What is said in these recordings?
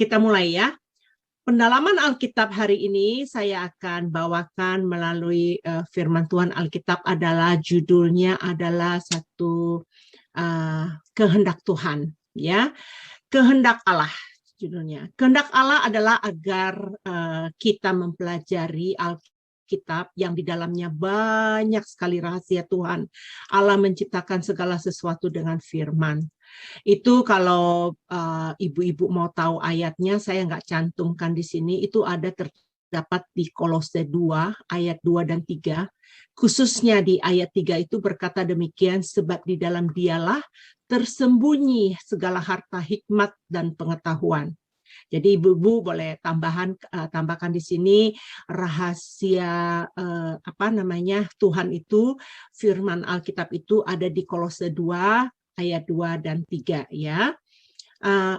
Kita mulai ya. Pendalaman Alkitab hari ini saya akan bawakan melalui firman Tuhan. Alkitab adalah judulnya adalah satu kehendak Tuhan, ya. Kehendak Allah judulnya. Kehendak Allah adalah agar kita mempelajari Alkitab yang di dalamnya banyak sekali rahasia Tuhan. Allah menciptakan segala sesuatu dengan firman. Itu kalau ibu-ibu mau tahu ayatnya, saya nggak cantumkan di sini. Itu ada terdapat di Kolose 2 ayat 2 dan 3. Khususnya di ayat 3 itu berkata demikian, sebab di dalam dialah tersembunyi segala harta hikmat dan pengetahuan. Jadi ibu-ibu boleh tambahkan di sini rahasia Tuhan itu, firman Alkitab itu ada di Kolose 2 ayat 2 dan 3 ya.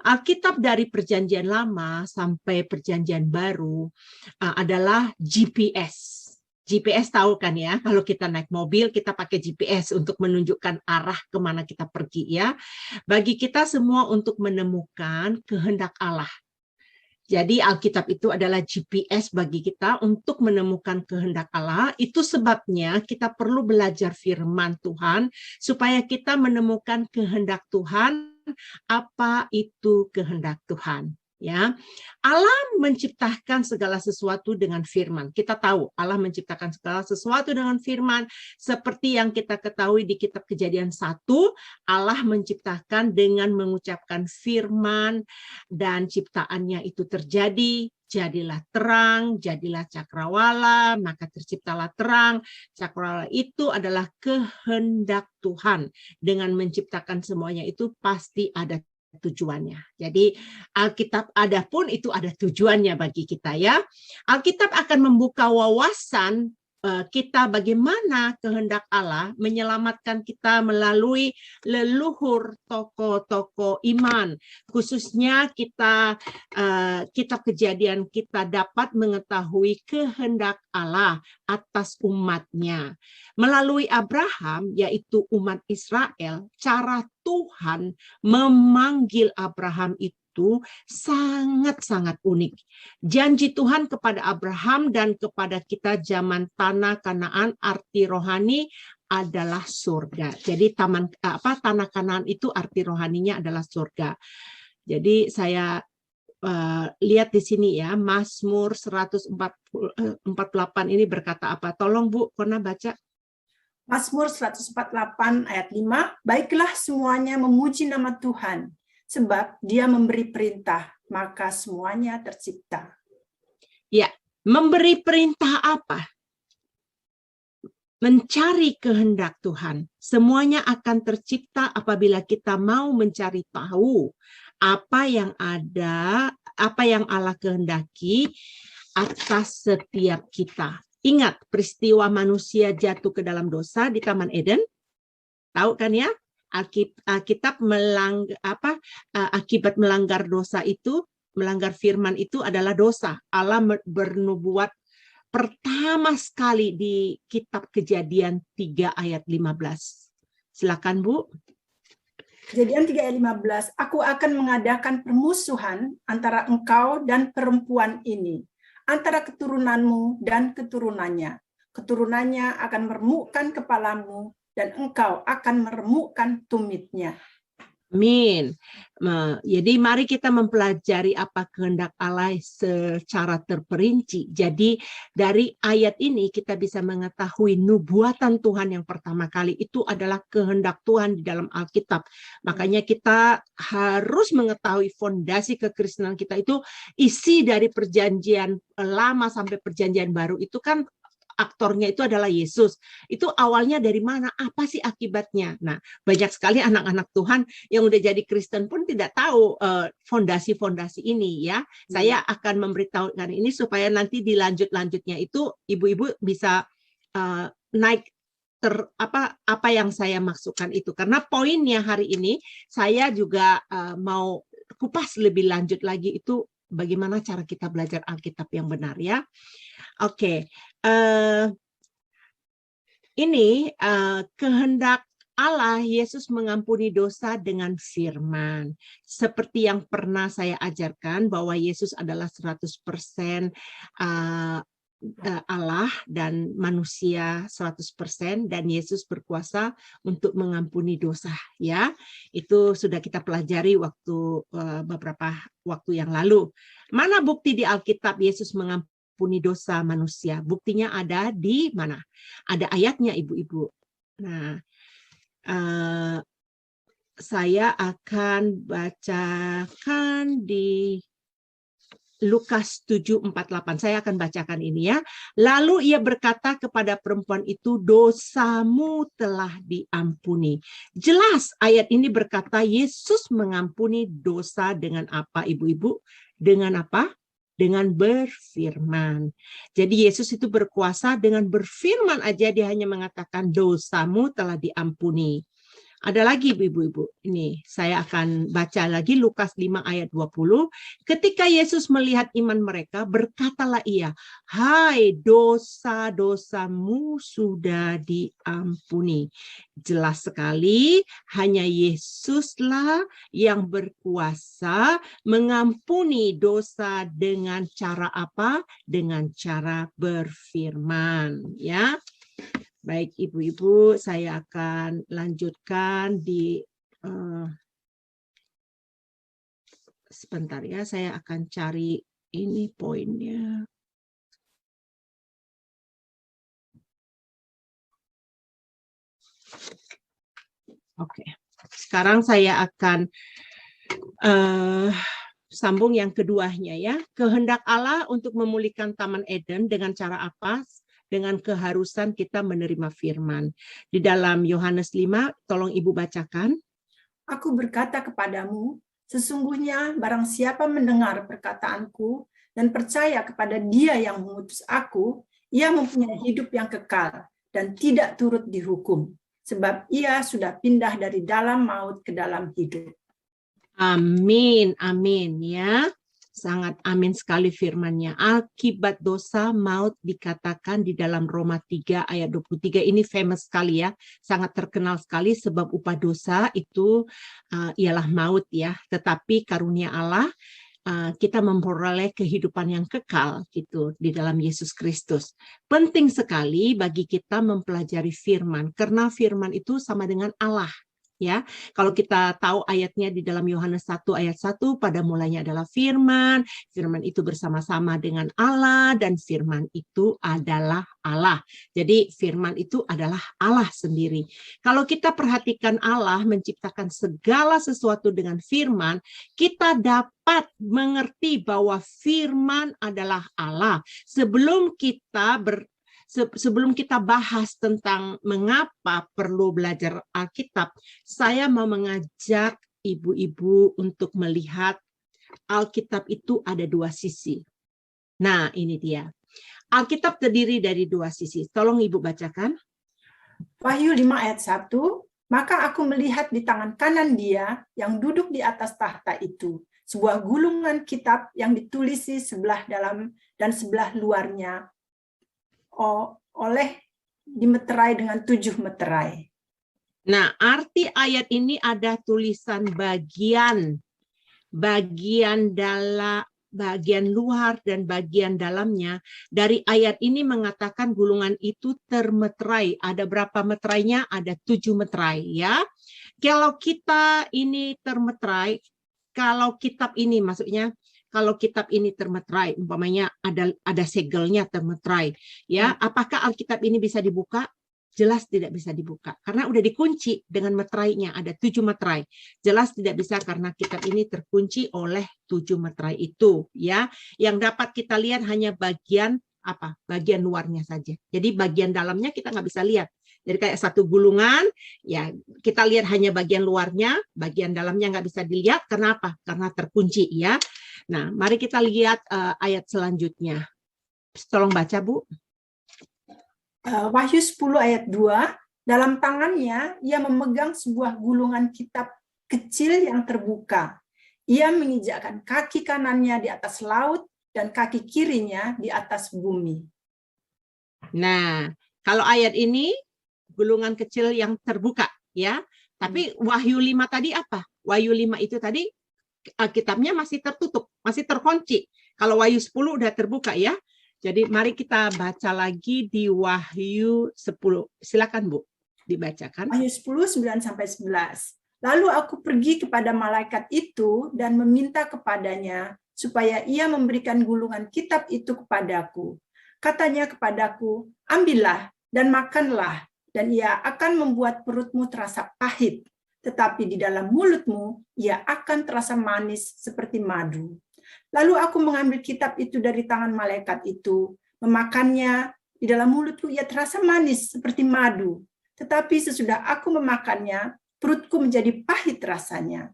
Alkitab dari Perjanjian Lama sampai Perjanjian Baru adalah GPS. GPS tahu kan ya, kalau kita naik mobil kita pakai GPS untuk menunjukkan arah kemana kita pergi ya. Bagi kita semua untuk menemukan kehendak Allah. Jadi Alkitab itu adalah GPS bagi kita untuk menemukan kehendak Allah. Itu sebabnya kita perlu belajar firman Tuhan supaya kita menemukan kehendak Tuhan. Apa itu kehendak Tuhan? Ya, Allah menciptakan segala sesuatu dengan firman. Kita tahu Allah menciptakan segala sesuatu dengan firman. Seperti yang kita ketahui di kitab Kejadian 1, Allah menciptakan dengan mengucapkan firman dan ciptaannya itu terjadi. Jadilah terang, jadilah cakrawala, maka terciptalah terang. Cakrawala itu adalah kehendak Tuhan. Dengan menciptakan semuanya itu pasti ada tujuannya. Jadi Alkitab ada pun itu ada tujuannya bagi kita ya. Alkitab akan membuka wawasan kita bagaimana kehendak Allah menyelamatkan kita melalui leluhur tokoh-tokoh iman. Khususnya kita kitab Kejadian kita dapat mengetahui kehendak Allah atas umatnya. Melalui Abraham, yaitu umat Israel, cara Tuhan memanggil Abraham itu sangat-sangat unik. Janji Tuhan kepada Abraham dan kepada kita zaman tanah Kanaan, arti rohani adalah surga. Jadi tanah Kanaan itu arti rohaninya adalah surga. Jadi saya lihat di sini ya, Mazmur 148 ini berkata apa? Tolong Bu, Kona baca. Mazmur 148 ayat 5, baiklah semuanya memuji nama Tuhan, sebab dia memberi perintah, maka semuanya tercipta. Ya, memberi perintah apa? Mencari kehendak Tuhan. Semuanya akan tercipta apabila kita mau mencari tahu apa yang ada, apa yang Allah kehendaki atas setiap kita. Ingat peristiwa manusia jatuh ke dalam dosa di Taman Eden? Tahu kan ya? Alkitab akibat melanggar dosa itu, melanggar firman itu adalah dosa. Allah bernubuat pertama sekali di kitab Kejadian 3 ayat 15. Silakan Bu. Kejadian 3 ayat 15, aku akan mengadakan permusuhan antara engkau dan perempuan ini, antara keturunanmu dan keturunannya. Keturunannya akan meremukkan kepalamu, dan engkau akan meremukkan tumitnya. Amin. Jadi mari kita mempelajari apa kehendak Allah secara terperinci. Jadi dari ayat ini kita bisa mengetahui nubuatan Tuhan yang pertama kali itu adalah kehendak Tuhan di dalam Alkitab. Makanya kita harus mengetahui fondasi kekristenan kita itu isi dari perjanjian lama sampai perjanjian baru itu kan aktornya itu adalah Yesus. Itu awalnya dari mana? Apa sih akibatnya? Nah, banyak sekali anak-anak Tuhan yang udah jadi Kristen pun tidak tahu fondasi-fondasi ini ya. Saya akan memberitahukan ini supaya nanti di lanjut-lanjutnya itu ibu-ibu bisa naik apa yang saya maksudkan itu. Karena poinnya hari ini saya juga mau kupas lebih lanjut lagi itu bagaimana cara kita belajar Alkitab yang benar ya. Oke. Ini kehendak Allah, Yesus mengampuni dosa dengan firman. Seperti yang pernah saya ajarkan bahwa Yesus adalah 100% Allah dan manusia 100%, dan Yesus berkuasa untuk mengampuni dosa ya. Itu sudah kita pelajari waktu beberapa waktu yang lalu. Mana bukti di Alkitab Yesus mengampuni dosa manusia? Buktinya ada di mana? Ada ayatnya ibu-ibu. Nah, saya akan bacakan di Lukas 7:48. Saya akan bacakan ini ya. Lalu ia berkata kepada perempuan itu, dosamu telah diampuni. Jelas ayat ini berkata Yesus mengampuni dosa dengan apa ibu-ibu? Dengan apa? Dengan berfirman. Jadi Yesus itu berkuasa dengan berfirman aja dia hanya mengatakan dosamu telah diampuni. Ada lagi ibu-ibu, ini saya akan baca lagi Lukas 5 ayat 20. Ketika Yesus melihat iman mereka, berkatalah ia, hai dosa-dosamu sudah diampuni. Jelas sekali, hanya Yesuslah yang berkuasa mengampuni dosa dengan cara apa? Dengan cara berfirman, ya. Baik ibu-ibu, saya akan lanjutkan di sebentar ya, saya akan cari ini poinnya. Oke, sekarang saya akan sambung yang keduanya ya. Kehendak Allah untuk memulihkan Taman Eden dengan cara apa? Dengan keharusan kita menerima firman. Di dalam Yohanes 5, tolong Ibu bacakan. Aku berkata kepadamu, sesungguhnya barang siapa mendengar perkataanku dan percaya kepada Dia yang mengutus aku, ia mempunyai hidup yang kekal dan tidak turut dihukum, sebab ia sudah pindah dari dalam maut ke dalam hidup. Amin, amin ya. Sangat amin sekali firman-Nya. Akibat dosa maut dikatakan di dalam Roma 3 ayat 23. Ini famous sekali ya. Sangat terkenal sekali sebab upah dosa itu ialah maut ya. Tetapi karunia Allah kita memperoleh kehidupan yang kekal gitu di dalam Yesus Kristus. Penting sekali bagi kita mempelajari firman karena firman itu sama dengan Allah. Ya, kalau kita tahu ayatnya di dalam Yohanes 1 ayat 1, pada mulanya adalah firman, firman itu bersama-sama dengan Allah, dan firman itu adalah Allah. Jadi firman itu adalah Allah sendiri. Kalau kita perhatikan Allah menciptakan segala sesuatu dengan firman, kita dapat mengerti bahwa firman adalah Allah. Sebelum kita bahas tentang mengapa perlu belajar Alkitab, saya mau mengajak ibu-ibu untuk melihat Alkitab itu ada dua sisi. Nah, ini dia. Alkitab terdiri dari dua sisi. Tolong Ibu bacakan. Wahyu 5 ayat 1, Maka aku melihat di tangan kanan Dia yang duduk di atas tahta itu sebuah gulungan kitab yang ditulisi sebelah dalam dan sebelah luarnya oleh dimeterai dengan 7 meterai. Nah, arti ayat ini ada tulisan bagian dalam, bagian luar dan bagian dalamnya. Dari ayat ini mengatakan gulungan itu termeterai. Ada berapa meterainya? Ada 7 meterai, ya. Kalau kita ini termeterai, kalau kitab ini maksudnya kalau kitab ini termeterai, umpamanya ada segelnya termeterai, ya, apakah Alkitab ini bisa dibuka? Jelas tidak bisa dibuka karena udah dikunci dengan meterainya, ada 7 meterai. Jelas tidak bisa karena kitab ini terkunci oleh 7 meterai itu, ya. Yang dapat kita lihat hanya bagian apa? Bagian luarnya saja. Jadi bagian dalamnya kita nggak bisa lihat. Jadi kayak satu gulungan, ya kita lihat hanya bagian luarnya, bagian dalamnya nggak bisa dilihat. Kenapa? Karena terkunci, ya. Nah, mari kita lihat ayat selanjutnya. Tolong baca, Bu. Wahyu 10 ayat 2, dalam tangannya ia memegang sebuah gulungan kitab kecil yang terbuka. Ia menginjakkan kaki kanannya di atas laut dan kaki kirinya di atas bumi. Nah, kalau ayat ini gulungan kecil yang terbuka, ya. Tapi Wahyu 5 tadi apa? Wahyu 5 itu tadi kitabnya masih tertutup, masih terkunci. Kalau Wahyu 10 udah terbuka, ya. Jadi mari kita baca lagi di Wahyu 10. Silakan, Bu, dibacakan. Wahyu 10, 9-11. Lalu aku pergi kepada malaikat itu dan meminta kepadanya supaya ia memberikan gulungan kitab itu kepadaku. Katanya kepadaku, ambillah dan makanlah, dan ia akan membuat perutmu terasa pahit, tetapi di dalam mulutmu ia akan terasa manis seperti madu. Lalu aku mengambil kitab itu dari tangan malaikat itu, memakannya, di dalam mulutku ia terasa manis seperti madu. Tetapi sesudah aku memakannya, perutku menjadi pahit rasanya.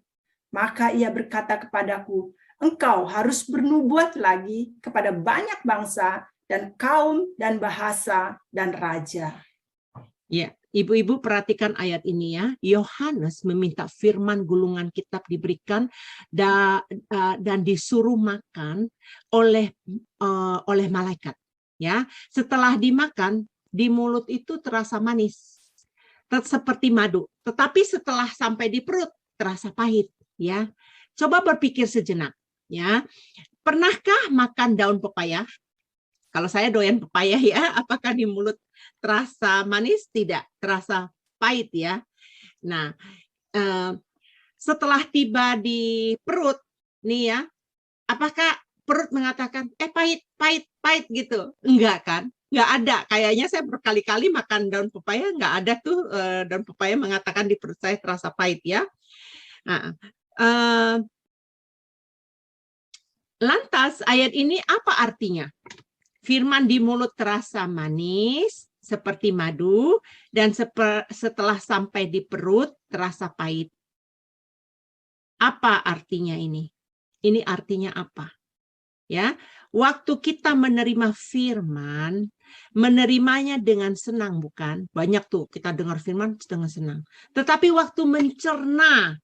Maka ia berkata kepadaku, engkau harus bernubuat lagi kepada banyak bangsa dan kaum dan bahasa dan raja. Ya, ibu-ibu perhatikan ayat ini, ya. Yohanes meminta firman gulungan kitab diberikan dan disuruh makan oleh malaikat, ya. Setelah dimakan, di mulut itu terasa manis, seperti madu. Tetapi setelah sampai di perut terasa pahit, ya. Coba berpikir sejenak, ya. Pernahkah makan daun pepaya? Kalau saya doyan pepaya, ya, apakah di mulut terasa manis? Tidak, terasa pahit, ya. Nah, setelah tiba di perut, nih, ya, apakah perut mengatakan, pahit, pahit, pahit gitu? Enggak, kan? Enggak ada. Kayaknya saya berkali-kali makan daun pepaya, enggak ada tuh daun pepaya mengatakan di perut saya terasa pahit, ya. Nah, lantas ayat ini apa artinya? Firman di mulut terasa manis seperti madu dan setelah sampai di perut terasa pahit. Apa artinya ini? Ini artinya apa? Ya, waktu kita menerima firman, menerimanya dengan senang, bukan? Banyak tuh kita dengar firman dengan senang. Tetapi waktu mencerna,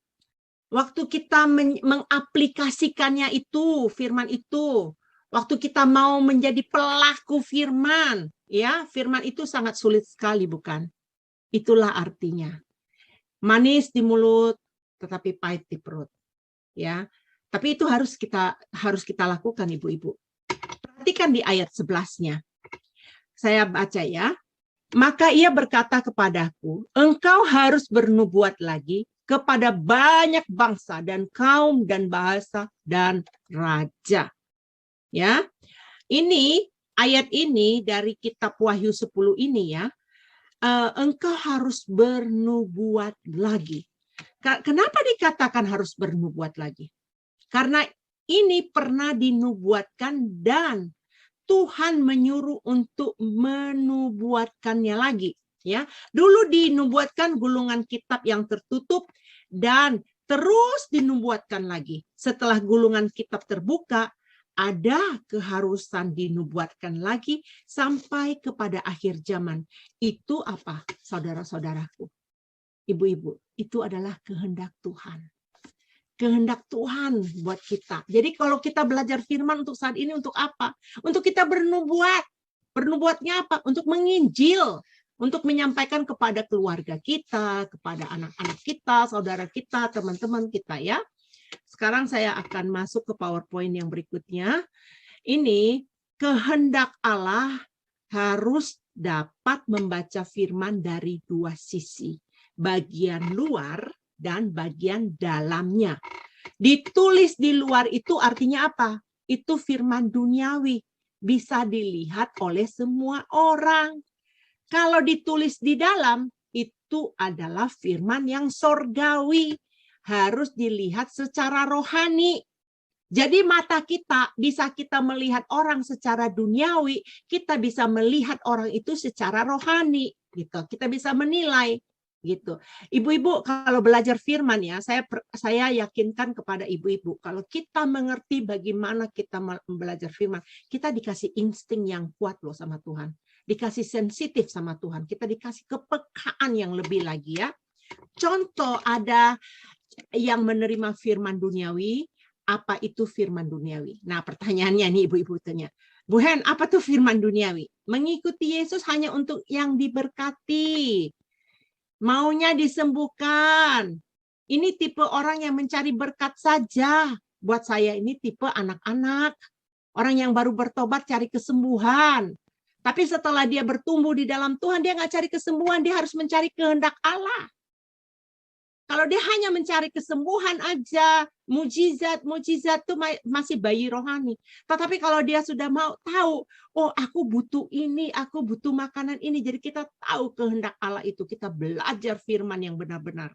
waktu kita mengaplikasikannya itu, firman itu, waktu kita mau menjadi pelaku firman, ya, firman itu sangat sulit sekali, bukan? Itulah artinya. Manis di mulut, tetapi pahit di perut, ya. Tapi itu harus kita lakukan, ibu-ibu. Perhatikan di ayat 11-nya. Saya baca, ya. Maka ia berkata kepadaku, engkau harus bernubuat lagi kepada banyak bangsa dan kaum dan bahasa dan raja. Ya, ini ayat ini dari kitab Wahyu 10 ini, ya, engkau harus bernubuat lagi. Kenapa dikatakan harus bernubuat lagi? Karena ini pernah dinubuatkan dan Tuhan menyuruh untuk menubuatkannya lagi. Ya, dulu dinubuatkan gulungan kitab yang tertutup dan terus dinubuatkan lagi. Setelah gulungan kitab terbuka, ada keharusan dinubuatkan lagi sampai kepada akhir zaman. Itu apa, saudara-saudaraku? ibu-ibu, itu adalah kehendak Tuhan. Kehendak Tuhan buat kita. Jadi kalau kita belajar firman untuk saat ini untuk apa? Untuk kita bernubuat. Bernubuatnya apa? Untuk menginjil, untuk menyampaikan kepada keluarga kita, kepada anak-anak kita, saudara kita, teman-teman kita ya. Sekarang saya akan masuk ke PowerPoint yang berikutnya. Ini kehendak Allah harus dapat membaca firman dari dua sisi. Bagian luar dan bagian dalamnya. Ditulis di luar itu artinya apa? Itu firman duniawi. Bisa dilihat oleh semua orang. Kalau ditulis di dalam, itu adalah firman yang sorgawi. Harus dilihat secara rohani. Jadi mata kita bisa kita melihat orang secara duniawi, kita bisa melihat orang itu secara rohani. Gitu. Kita bisa menilai. Gitu. Ibu-ibu kalau belajar firman ya, saya yakinkan kepada ibu-ibu kalau kita mengerti bagaimana kita belajar firman, kita dikasih insting yang kuat loh sama Tuhan, dikasih sensitif sama Tuhan, kita dikasih kepekaan yang lebih lagi ya. Contoh ada yang menerima firman duniawi, apa itu firman duniawi? Nah pertanyaannya nih ibu-ibu tanya, Bu Hen, apa tuh firman duniawi? Mengikuti Yesus hanya untuk yang diberkati. Maunya disembuhkan. Ini tipe orang yang mencari berkat saja. Buat saya ini tipe anak-anak. Orang yang baru bertobat cari kesembuhan. Tapi setelah dia bertumbuh di dalam Tuhan, dia nggak cari kesembuhan, dia harus mencari kehendak Allah. Kalau dia hanya mencari kesembuhan aja, mujizat itu masih bayi rohani. Tetapi kalau dia sudah mau tahu, oh aku butuh ini, aku butuh makanan ini. Jadi kita tahu kehendak Allah itu. Kita belajar firman yang benar-benar.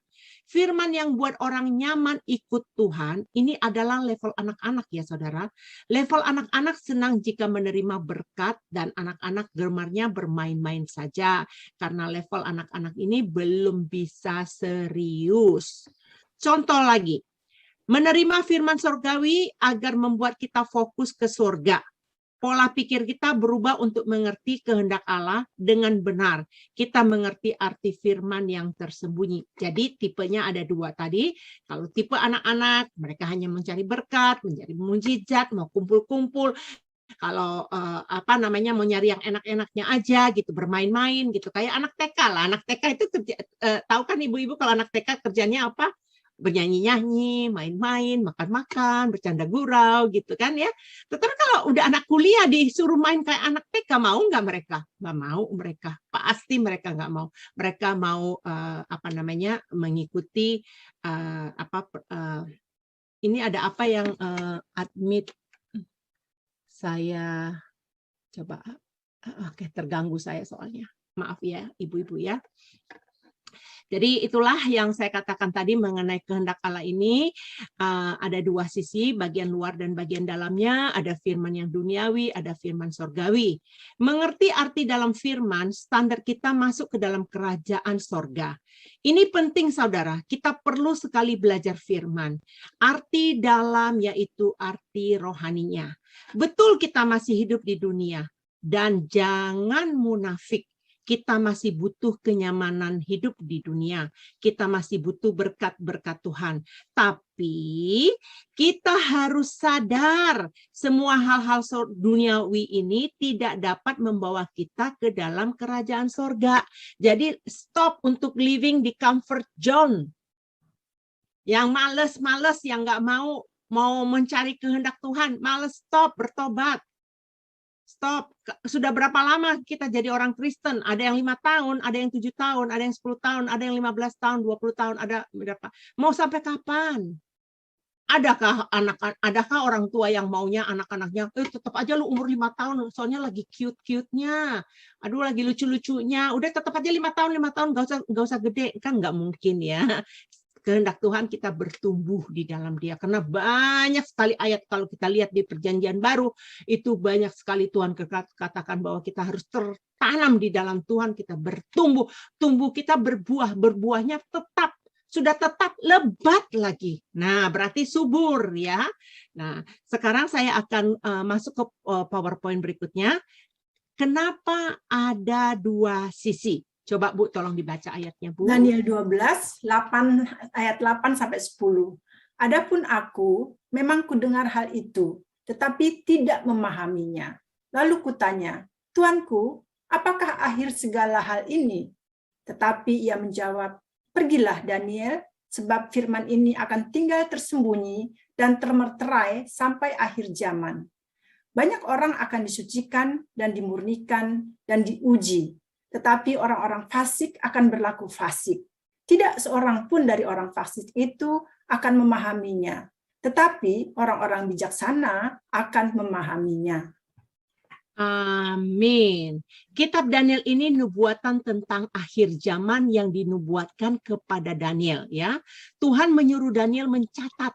Firman yang buat orang nyaman ikut Tuhan, ini adalah level anak-anak ya saudara. Level anak-anak senang jika menerima berkat dan anak-anak gemarnya bermain-main saja. Karena level anak-anak ini belum bisa serius. Contoh lagi, menerima firman surgawi agar membuat kita fokus ke surga. Pola pikir kita berubah untuk mengerti kehendak Allah dengan benar. Kita mengerti arti firman yang tersembunyi. Jadi tipenya ada dua tadi. Kalau tipe anak-anak, mereka hanya mencari berkat, mencari mujizat, mau kumpul-kumpul. Kalau mau nyari yang enak-enaknya aja gitu, bermain-main gitu, kayak anak TK lah. Anak TK itu tahu kan ibu-ibu kalau anak TK kerjanya apa? Bernyanyi-nyanyi, main-main, makan-makan, bercanda gurau gitu kan ya. Tetapi kalau udah anak kuliah disuruh main kayak anak TK, mau nggak mereka? Nggak mau mereka. Pasti mereka nggak mau. Mereka mau mengikuti ini ada apa yang admit saya coba oke terganggu saya soalnya. Maaf ya ibu-ibu ya. Jadi itulah yang saya katakan tadi mengenai kehendak Allah ini. Ada dua sisi, bagian luar dan bagian dalamnya. Ada firman yang duniawi, ada firman sorgawi. Mengerti arti dalam firman, standar kita masuk ke dalam kerajaan sorga. Ini penting saudara, kita perlu sekali belajar firman. Arti dalam yaitu arti rohaninya. Betul kita masih hidup di dunia. Dan jangan munafik. Kita masih butuh kenyamanan hidup di dunia. Kita masih butuh berkat-berkat Tuhan. Tapi kita harus sadar semua hal-hal duniawi ini tidak dapat membawa kita ke dalam kerajaan sorga. Jadi stop untuk living di comfort zone. Yang males-males, yang nggak mau mencari kehendak Tuhan, males, stop, bertobat. Stop. Sudah berapa lama kita jadi orang Kristen? Ada yang 5 tahun, ada yang 7 tahun, ada yang 10 tahun, ada yang 15 tahun, 20 tahun, ada berapa? Mau sampai kapan? Adakah orang tua yang maunya anak-anaknya, tetap aja lu umur 5 tahun, soalnya lagi cute-cute-nya. Aduh, lagi lucu-lucunya. Udah tetap aja 5 tahun, nggak usah gede. Kan nggak mungkin ya. Kehendak Tuhan kita bertumbuh di dalam Dia. Karena banyak sekali ayat kalau kita lihat di Perjanjian Baru, itu banyak sekali Tuhan katakan bahwa kita harus tertanam di dalam Tuhan, kita bertumbuh. Tumbuh kita berbuah, berbuahnya sudah tetap lebat lagi. Nah, berarti subur ya. Nah, sekarang saya akan masuk ke PowerPoint berikutnya. Kenapa ada dua sisi? Coba Bu, tolong dibaca ayatnya Bu. Daniel 12, ayat 8 sampai 10. Adapun aku, memang kudengar hal itu, tetapi tidak memahaminya. Lalu kutanya, Tuanku, apakah akhir segala hal ini? Tetapi ia menjawab, pergilah Daniel, sebab firman ini akan tinggal tersembunyi dan termeterai sampai akhir zaman. Banyak orang akan disucikan dan dimurnikan dan diuji, tetapi orang-orang fasik akan berlaku fasik. Tidak seorang pun dari orang fasik itu akan memahaminya, tetapi orang-orang bijaksana akan memahaminya. Amin. Kitab Daniel ini nubuatan tentang akhir zaman yang dinubuatkan kepada Daniel, ya. Tuhan menyuruh Daniel mencatat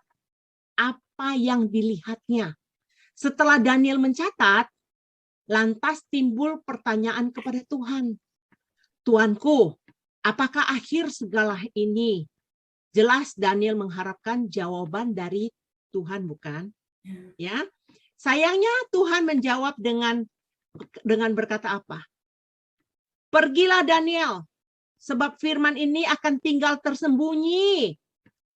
apa yang dilihatnya. Setelah Daniel mencatat, lantas timbul pertanyaan kepada Tuhan. Tuanku, apakah akhir segala ini? Jelas Daniel mengharapkan jawaban dari Tuhan, bukan? Ya. Sayangnya Tuhan menjawab dengan berkata apa? Pergilah Daniel, sebab firman ini akan tinggal tersembunyi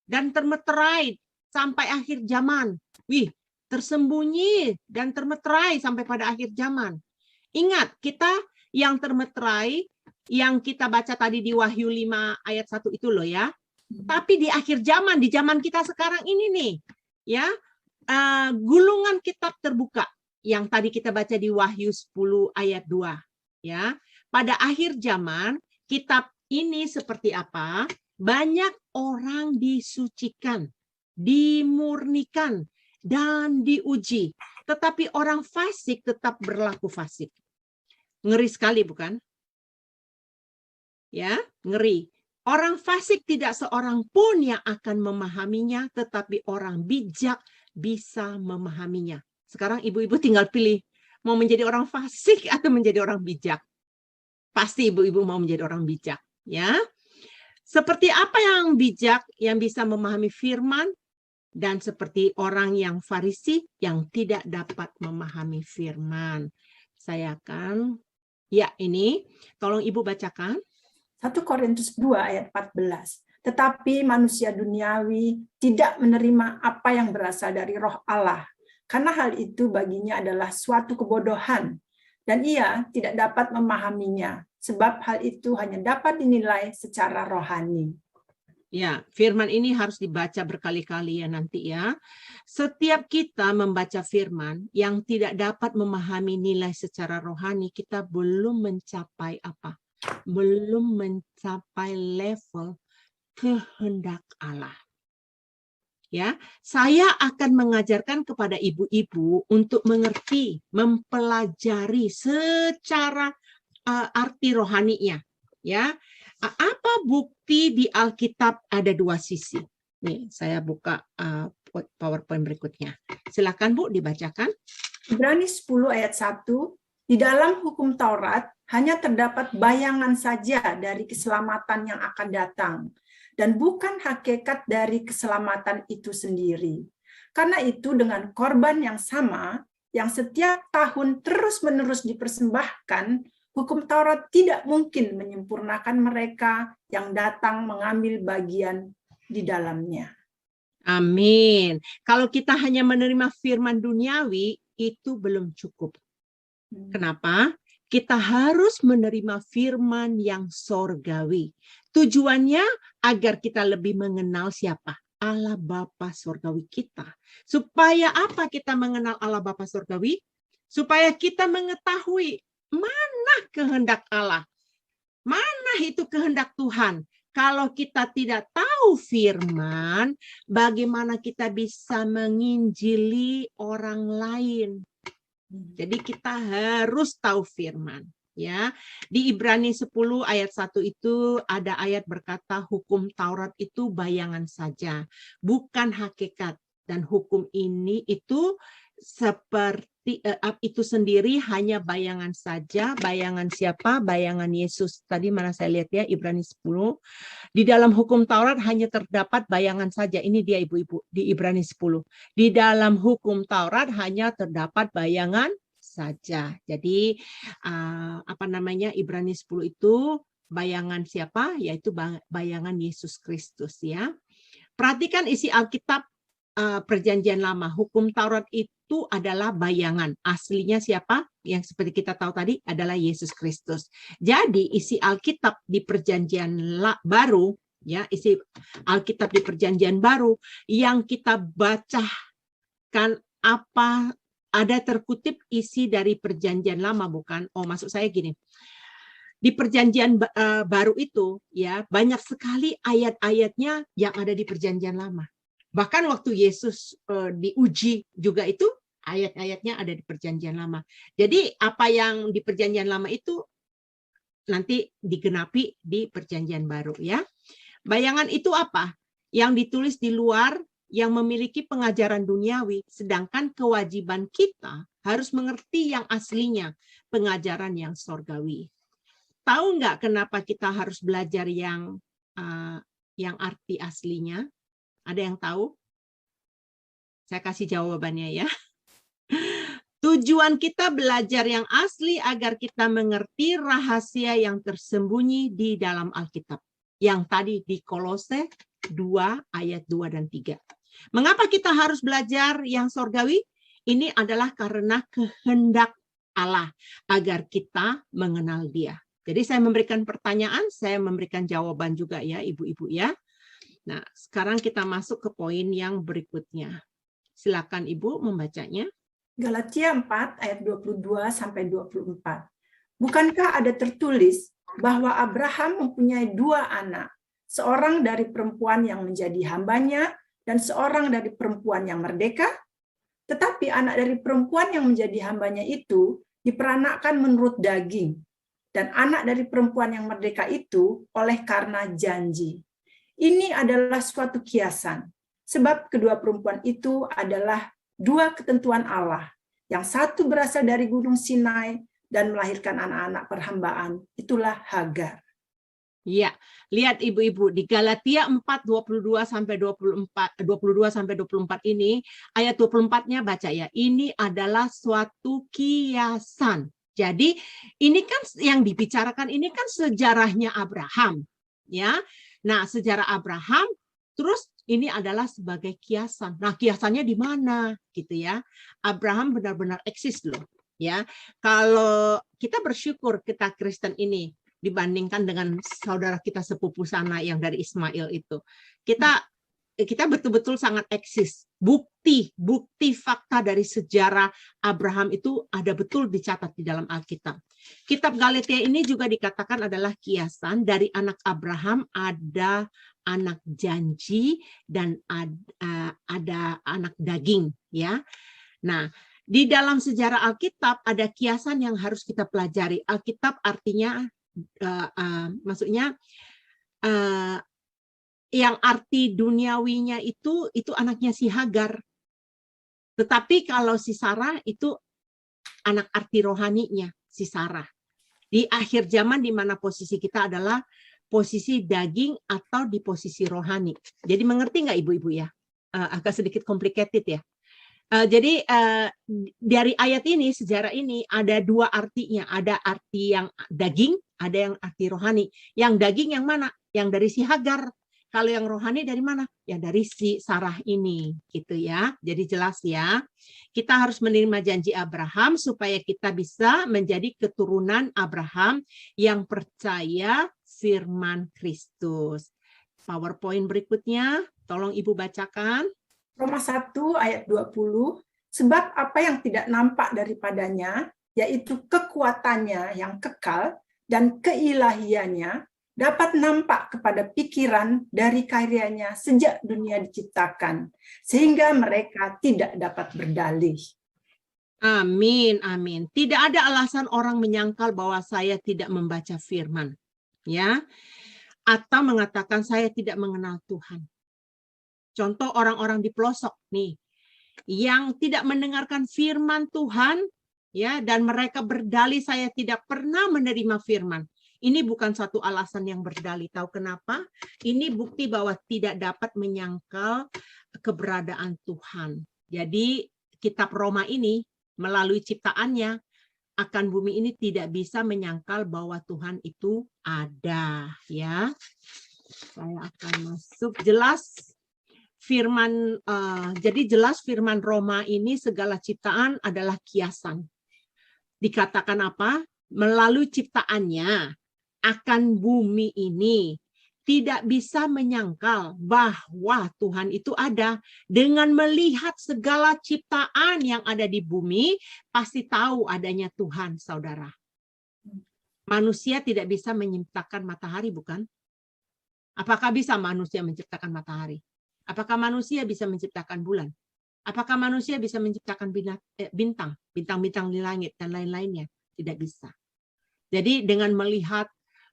dan termeterai sampai akhir zaman. Wih, tersembunyi dan termeterai sampai pada akhir zaman. Ingat, kita yang termeterai, yang kita baca tadi di Wahyu 5 ayat 1 itu loh ya. Tapi di akhir zaman, di zaman kita sekarang ini nih, ya, gulungan kitab terbuka yang tadi kita baca di Wahyu 10 ayat 2, ya. Pada akhir zaman, kitab ini seperti apa? Banyak orang disucikan, dimurnikan, dan diuji. Tetapi orang fasik tetap berlaku fasik. Ngeri sekali, bukan? Ya, ngeri. Orang fasik tidak seorang pun yang akan memahaminya, tetapi orang bijak bisa memahaminya. Sekarang ibu-ibu tinggal pilih, mau menjadi orang fasik atau menjadi orang bijak. Pasti ibu-ibu mau menjadi orang bijak, ya. Seperti apa yang bijak yang bisa memahami firman, dan seperti orang yang Farisi yang tidak dapat memahami firman. Saya akan, ya ini, tolong ibu bacakan. 1 Korintus 2 ayat 14. Tetapi manusia duniawi tidak menerima apa yang berasal dari Roh Allah, karena hal itu baginya adalah suatu kebodohan, dan ia tidak dapat memahaminya, sebab hal itu hanya dapat dinilai secara rohani. Ya, firman ini harus dibaca berkali-kali ya nanti ya. Setiap kita membaca firman yang tidak dapat memahami nilai secara rohani, kita belum mencapai apa? Belum mencapai level kehendak Allah. Ya, saya akan mengajarkan kepada ibu-ibu untuk mengerti, mempelajari secara arti rohaninya. Ya, apa bukti di Alkitab ada dua sisi? Nih, saya buka PowerPoint berikutnya. Silakan Bu dibacakan. Ibrani 10 ayat 1, di dalam hukum Taurat hanya terdapat bayangan saja dari keselamatan yang akan datang, dan bukan hakikat dari keselamatan itu sendiri. Karena itu dengan korban yang sama, yang setiap tahun terus-menerus dipersembahkan, hukum Taurat tidak mungkin menyempurnakan mereka yang datang mengambil bagian di dalamnya. Amin. Kalau kita hanya menerima firman duniawi, itu belum cukup. Kenapa? Kita harus menerima firman yang sorgawi. Tujuannya agar kita lebih mengenal siapa? Allah Bapa Sorgawi kita. Supaya apa kita mengenal Allah Bapa Sorgawi? Supaya kita mengetahui mana kehendak Allah. Mana itu kehendak Tuhan. Kalau kita tidak tahu firman, bagaimana kita bisa menginjili orang lain? Jadi kita harus tahu firman, ya. Di Ibrani 10 ayat 1 itu ada ayat berkata hukum Taurat itu bayangan saja, bukan hakikat, dan hukum ini itu seperti itu sendiri hanya bayangan saja. Bayangan siapa? Bayangan Yesus. Tadi mana saya lihat ya, Ibrani 10. Di dalam hukum Taurat hanya terdapat bayangan saja. Ini dia ibu-ibu di Ibrani 10. Di dalam hukum Taurat hanya terdapat bayangan saja. Jadi Ibrani 10 itu Bayangan siapa? Yaitu bayangan Yesus Kristus, ya. Perhatikan isi Alkitab Perjanjian Lama. Hukum Taurat itu adalah bayangan. Aslinya siapa? Yang seperti kita tahu tadi adalah Yesus Kristus. Jadi isi Alkitab di Perjanjian Baru, ya, isi Alkitab di Perjanjian Baru yang kita bacakan apa ada terkutip isi dari Perjanjian Lama, bukan? Oh, maksud saya gini. Di Perjanjian Baru itu, ya, banyak sekali ayat-ayatnya yang ada di Perjanjian Lama. Bahkan waktu Yesus diuji juga itu ayat-ayatnya ada di Perjanjian Lama. Jadi apa yang di Perjanjian Lama itu nanti digenapi di Perjanjian Baru, ya. Bayangan itu apa? Yang ditulis di luar, yang memiliki pengajaran duniawi, sedangkan kewajiban kita harus mengerti yang aslinya, pengajaran yang sorgawi. Tahu nggak kenapa kita harus belajar yang arti aslinya? Ada yang tahu? Saya kasih jawabannya, ya. Tujuan kita belajar yang asli agar kita mengerti rahasia yang tersembunyi di dalam Alkitab. Yang tadi di Kolose 2 ayat 2 dan 3. Mengapa kita harus belajar yang sorgawi? Ini adalah karena kehendak Allah agar kita mengenal Dia. Jadi saya memberikan pertanyaan, saya memberikan jawaban juga, ya, ibu-ibu, ya. Nah, sekarang kita masuk ke poin yang berikutnya. Silakan Ibu membacanya. Galatia 4 ayat 22 sampai 24. Bukankah ada tertulis bahwa Abraham mempunyai 2 anak, seorang dari perempuan yang menjadi hambanya dan seorang dari perempuan yang merdeka? Tetapi anak dari perempuan yang menjadi hambanya itu diperanakkan menurut daging, dan anak dari perempuan yang merdeka itu oleh karena janji. Ini adalah suatu kiasan, sebab kedua perempuan itu adalah 2 ketentuan Allah. Yang satu berasal dari Gunung Sinai dan melahirkan anak-anak perhambaan, itulah Hagar. Ya, lihat ibu-ibu di Galatia 4 22 sampai 24 ini, ayat 24-nya baca, ya. Ini adalah suatu kiasan. Jadi ini kan yang dibicarakan ini kan sejarahnya Abraham, ya. Nah, sejarah Abraham, terus ini adalah sebagai kiasan. Nah, kiasannya di mana, gitu, ya? Abraham benar-benar eksis loh, ya. Kalau kita bersyukur kita Kristen ini dibandingkan dengan saudara kita sepupu sana yang dari Ismail itu, kita betul-betul sangat eksis. Bukti fakta dari sejarah Abraham itu ada betul dicatat di dalam Alkitab. Kitab Galatia ini juga dikatakan adalah kiasan dari anak Abraham, ada anak janji dan ada anak daging, ya. Nah, di dalam sejarah Alkitab ada kiasan yang harus kita pelajari. Alkitab artinya maksudnya yang arti duniawinya itu anaknya si Hagar. Tetapi kalau si Sarah itu anak arti rohaninya si Sarah. Di akhir zaman di mana posisi kita adalah posisi daging atau di posisi rohani. Jadi mengerti nggak ibu-ibu, ya? Agak sedikit complicated, ya. Jadi dari ayat ini, sejarah ini ada 2 artinya. Ada arti yang daging, ada yang arti rohani. Yang daging yang mana? Yang dari si Hagar. Kalau yang rohani dari mana? Ya dari si Sarah ini, gitu, ya. Jadi jelas, ya. Kita harus menerima janji Abraham supaya kita bisa menjadi keturunan Abraham yang percaya firman Kristus. PowerPoint berikutnya, tolong Ibu bacakan. Roma 1 ayat 20, sebab apa yang tidak nampak daripadanya, yaitu kekuatannya yang kekal dan keilahiannya, dapat nampak kepada pikiran dari karyanya sejak dunia diciptakan, sehingga mereka tidak dapat berdalih. Amin, amin. Tidak ada alasan orang menyangkal bahwa saya tidak membaca firman, ya, atau mengatakan saya tidak mengenal Tuhan. Contoh orang-orang di pelosok nih, yang tidak mendengarkan firman Tuhan, ya, dan mereka berdalih saya tidak pernah menerima firman. Ini bukan satu alasan yang berdalih. Tahu kenapa? Ini bukti bahwa tidak dapat menyangkal keberadaan Tuhan. Jadi kitab Roma ini melalui ciptaannya akan bumi ini tidak bisa menyangkal bahwa Tuhan itu ada, ya. Saya akan masuk jelas firman, jadi jelas firman Roma ini segala ciptaan adalah kiasan. Dikatakan apa? Melalui ciptaannya akan bumi ini tidak bisa menyangkal bahwa Tuhan itu ada. Dengan melihat segala ciptaan yang ada di bumi, pasti tahu adanya Tuhan, saudara. Manusia tidak bisa menciptakan matahari, bukan? Apakah bisa manusia menciptakan matahari? Apakah manusia bisa menciptakan bulan? Apakah manusia bisa menciptakan bintang, bintang-bintang di langit, dan lain-lainnya? Tidak bisa. Jadi dengan melihat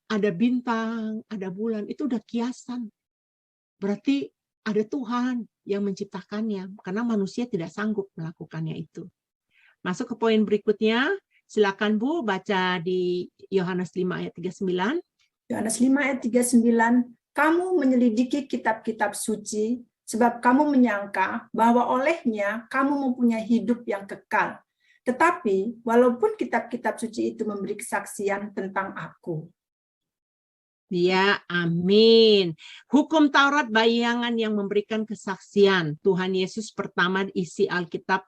ada bintang, ada bulan, itu udah kiasan. Berarti ada Tuhan yang menciptakannya, karena manusia tidak sanggup melakukannya itu. Masuk ke poin berikutnya, silakan Bu, baca di Yohanes 5 ayat 39. Yohanes 5 ayat 39, kamu menyelidiki kitab-kitab suci, sebab kamu menyangka bahwa olehnya kamu mempunyai hidup yang kekal. Tetapi walaupun kitab-kitab suci itu memberi kesaksian tentang aku. Ya, amin. Hukum Taurat bayangan yang memberikan kesaksian. Tuhan Yesus pertama isi Alkitab,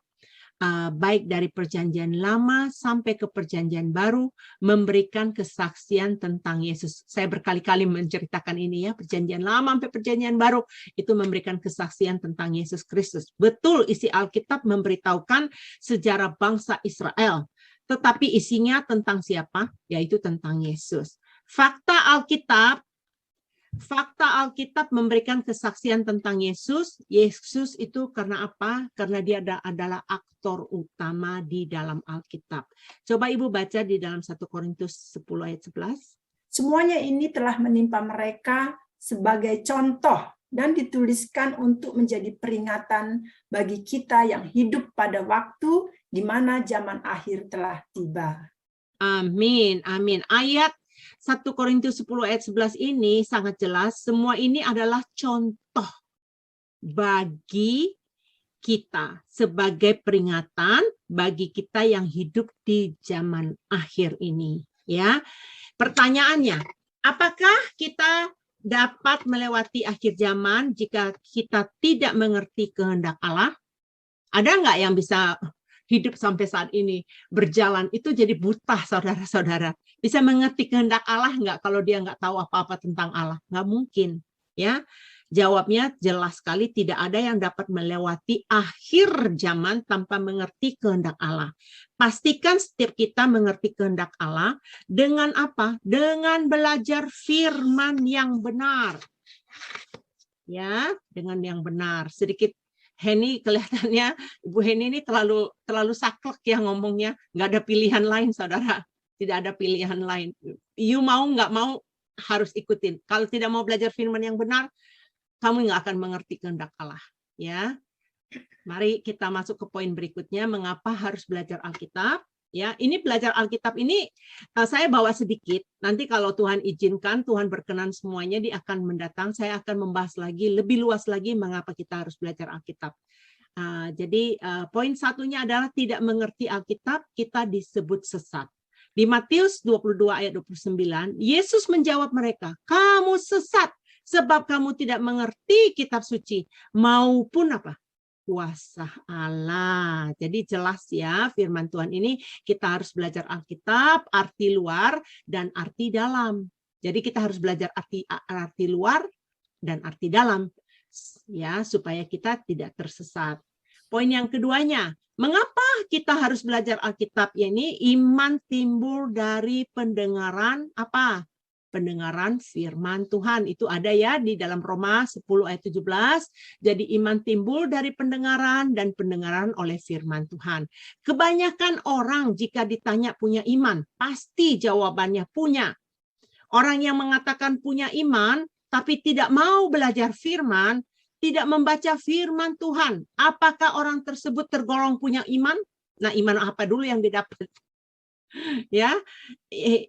baik dari perjanjian lama sampai ke perjanjian baru, memberikan kesaksian tentang Yesus. Saya berkali-kali menceritakan ini ya, perjanjian lama sampai perjanjian baru, itu memberikan kesaksian tentang Yesus Kristus. Betul, isi Alkitab memberitahukan sejarah bangsa Israel, tetapi isinya tentang siapa? Yaitu tentang Yesus. Fakta Alkitab memberikan kesaksian tentang Yesus. Yesus itu karena apa? Karena dia adalah aktor utama di dalam Alkitab. Coba Ibu baca di dalam 1 Korintus 10 ayat 11. Semuanya ini telah menimpa mereka sebagai contoh dan dituliskan untuk menjadi peringatan bagi kita yang hidup pada waktu di mana zaman akhir telah tiba. Amin, amin. Ayat 1 Korintus 10 ayat 11 ini sangat jelas, semua ini adalah contoh bagi kita, sebagai peringatan bagi kita yang hidup di zaman akhir ini. Ya, pertanyaannya, apakah kita dapat melewati akhir zaman jika kita tidak mengerti kehendak Allah? Ada nggak yang bisa hidup sampai saat ini, berjalan itu jadi buta, saudara-saudara? Bisa mengerti kehendak Allah nggak kalau dia nggak tahu apa-apa tentang Allah? Nggak mungkin, ya. Jawabnya jelas sekali, tidak ada yang dapat melewati akhir zaman tanpa mengerti kehendak Allah. Pastikan setiap kita mengerti kehendak Allah dengan apa? Dengan belajar firman yang benar. Ya, dengan yang benar. Sedikit Henny kelihatannya, Ibu Henny ini terlalu saklek ya ngomongnya, nggak ada pilihan lain, saudara. Tidak ada pilihan lain. You mau nggak mau harus ikutin. Kalau tidak mau belajar firman yang benar, kamu nggak akan mengerti kehendak Allah. Ya, mari kita masuk ke poin berikutnya. Mengapa harus belajar Alkitab? Ya, ini belajar Alkitab ini saya bawa sedikit. Nanti kalau Tuhan izinkan, Tuhan berkenan semuanya, dia akan mendatang. Saya akan membahas lagi lebih luas lagi mengapa kita harus belajar Alkitab. Jadi poin satunya adalah tidak mengerti Alkitab, kita disebut sesat. Di Matius 22 ayat 29, Yesus menjawab mereka, kamu sesat sebab kamu tidak mengerti kitab suci maupun apa? Kuasa Allah. Jadi jelas ya, firman Tuhan ini kita harus belajar Alkitab, arti luar dan arti dalam. Jadi kita harus belajar arti luar dan arti dalam ya, supaya kita tidak tersesat. Poin yang keduanya, mengapa kita harus belajar Alkitab? Ya, ini iman timbul dari pendengaran apa? Pendengaran firman Tuhan. Itu ada ya di dalam Roma 10 ayat 17. Jadi iman timbul dari pendengaran dan pendengaran oleh firman Tuhan. Kebanyakan orang jika ditanya punya iman, pasti jawabannya punya. Orang yang mengatakan punya iman, tapi tidak mau belajar firman, tidak membaca firman Tuhan. Apakah orang tersebut tergolong punya iman? Nah, iman apa dulu yang didapat? Ya,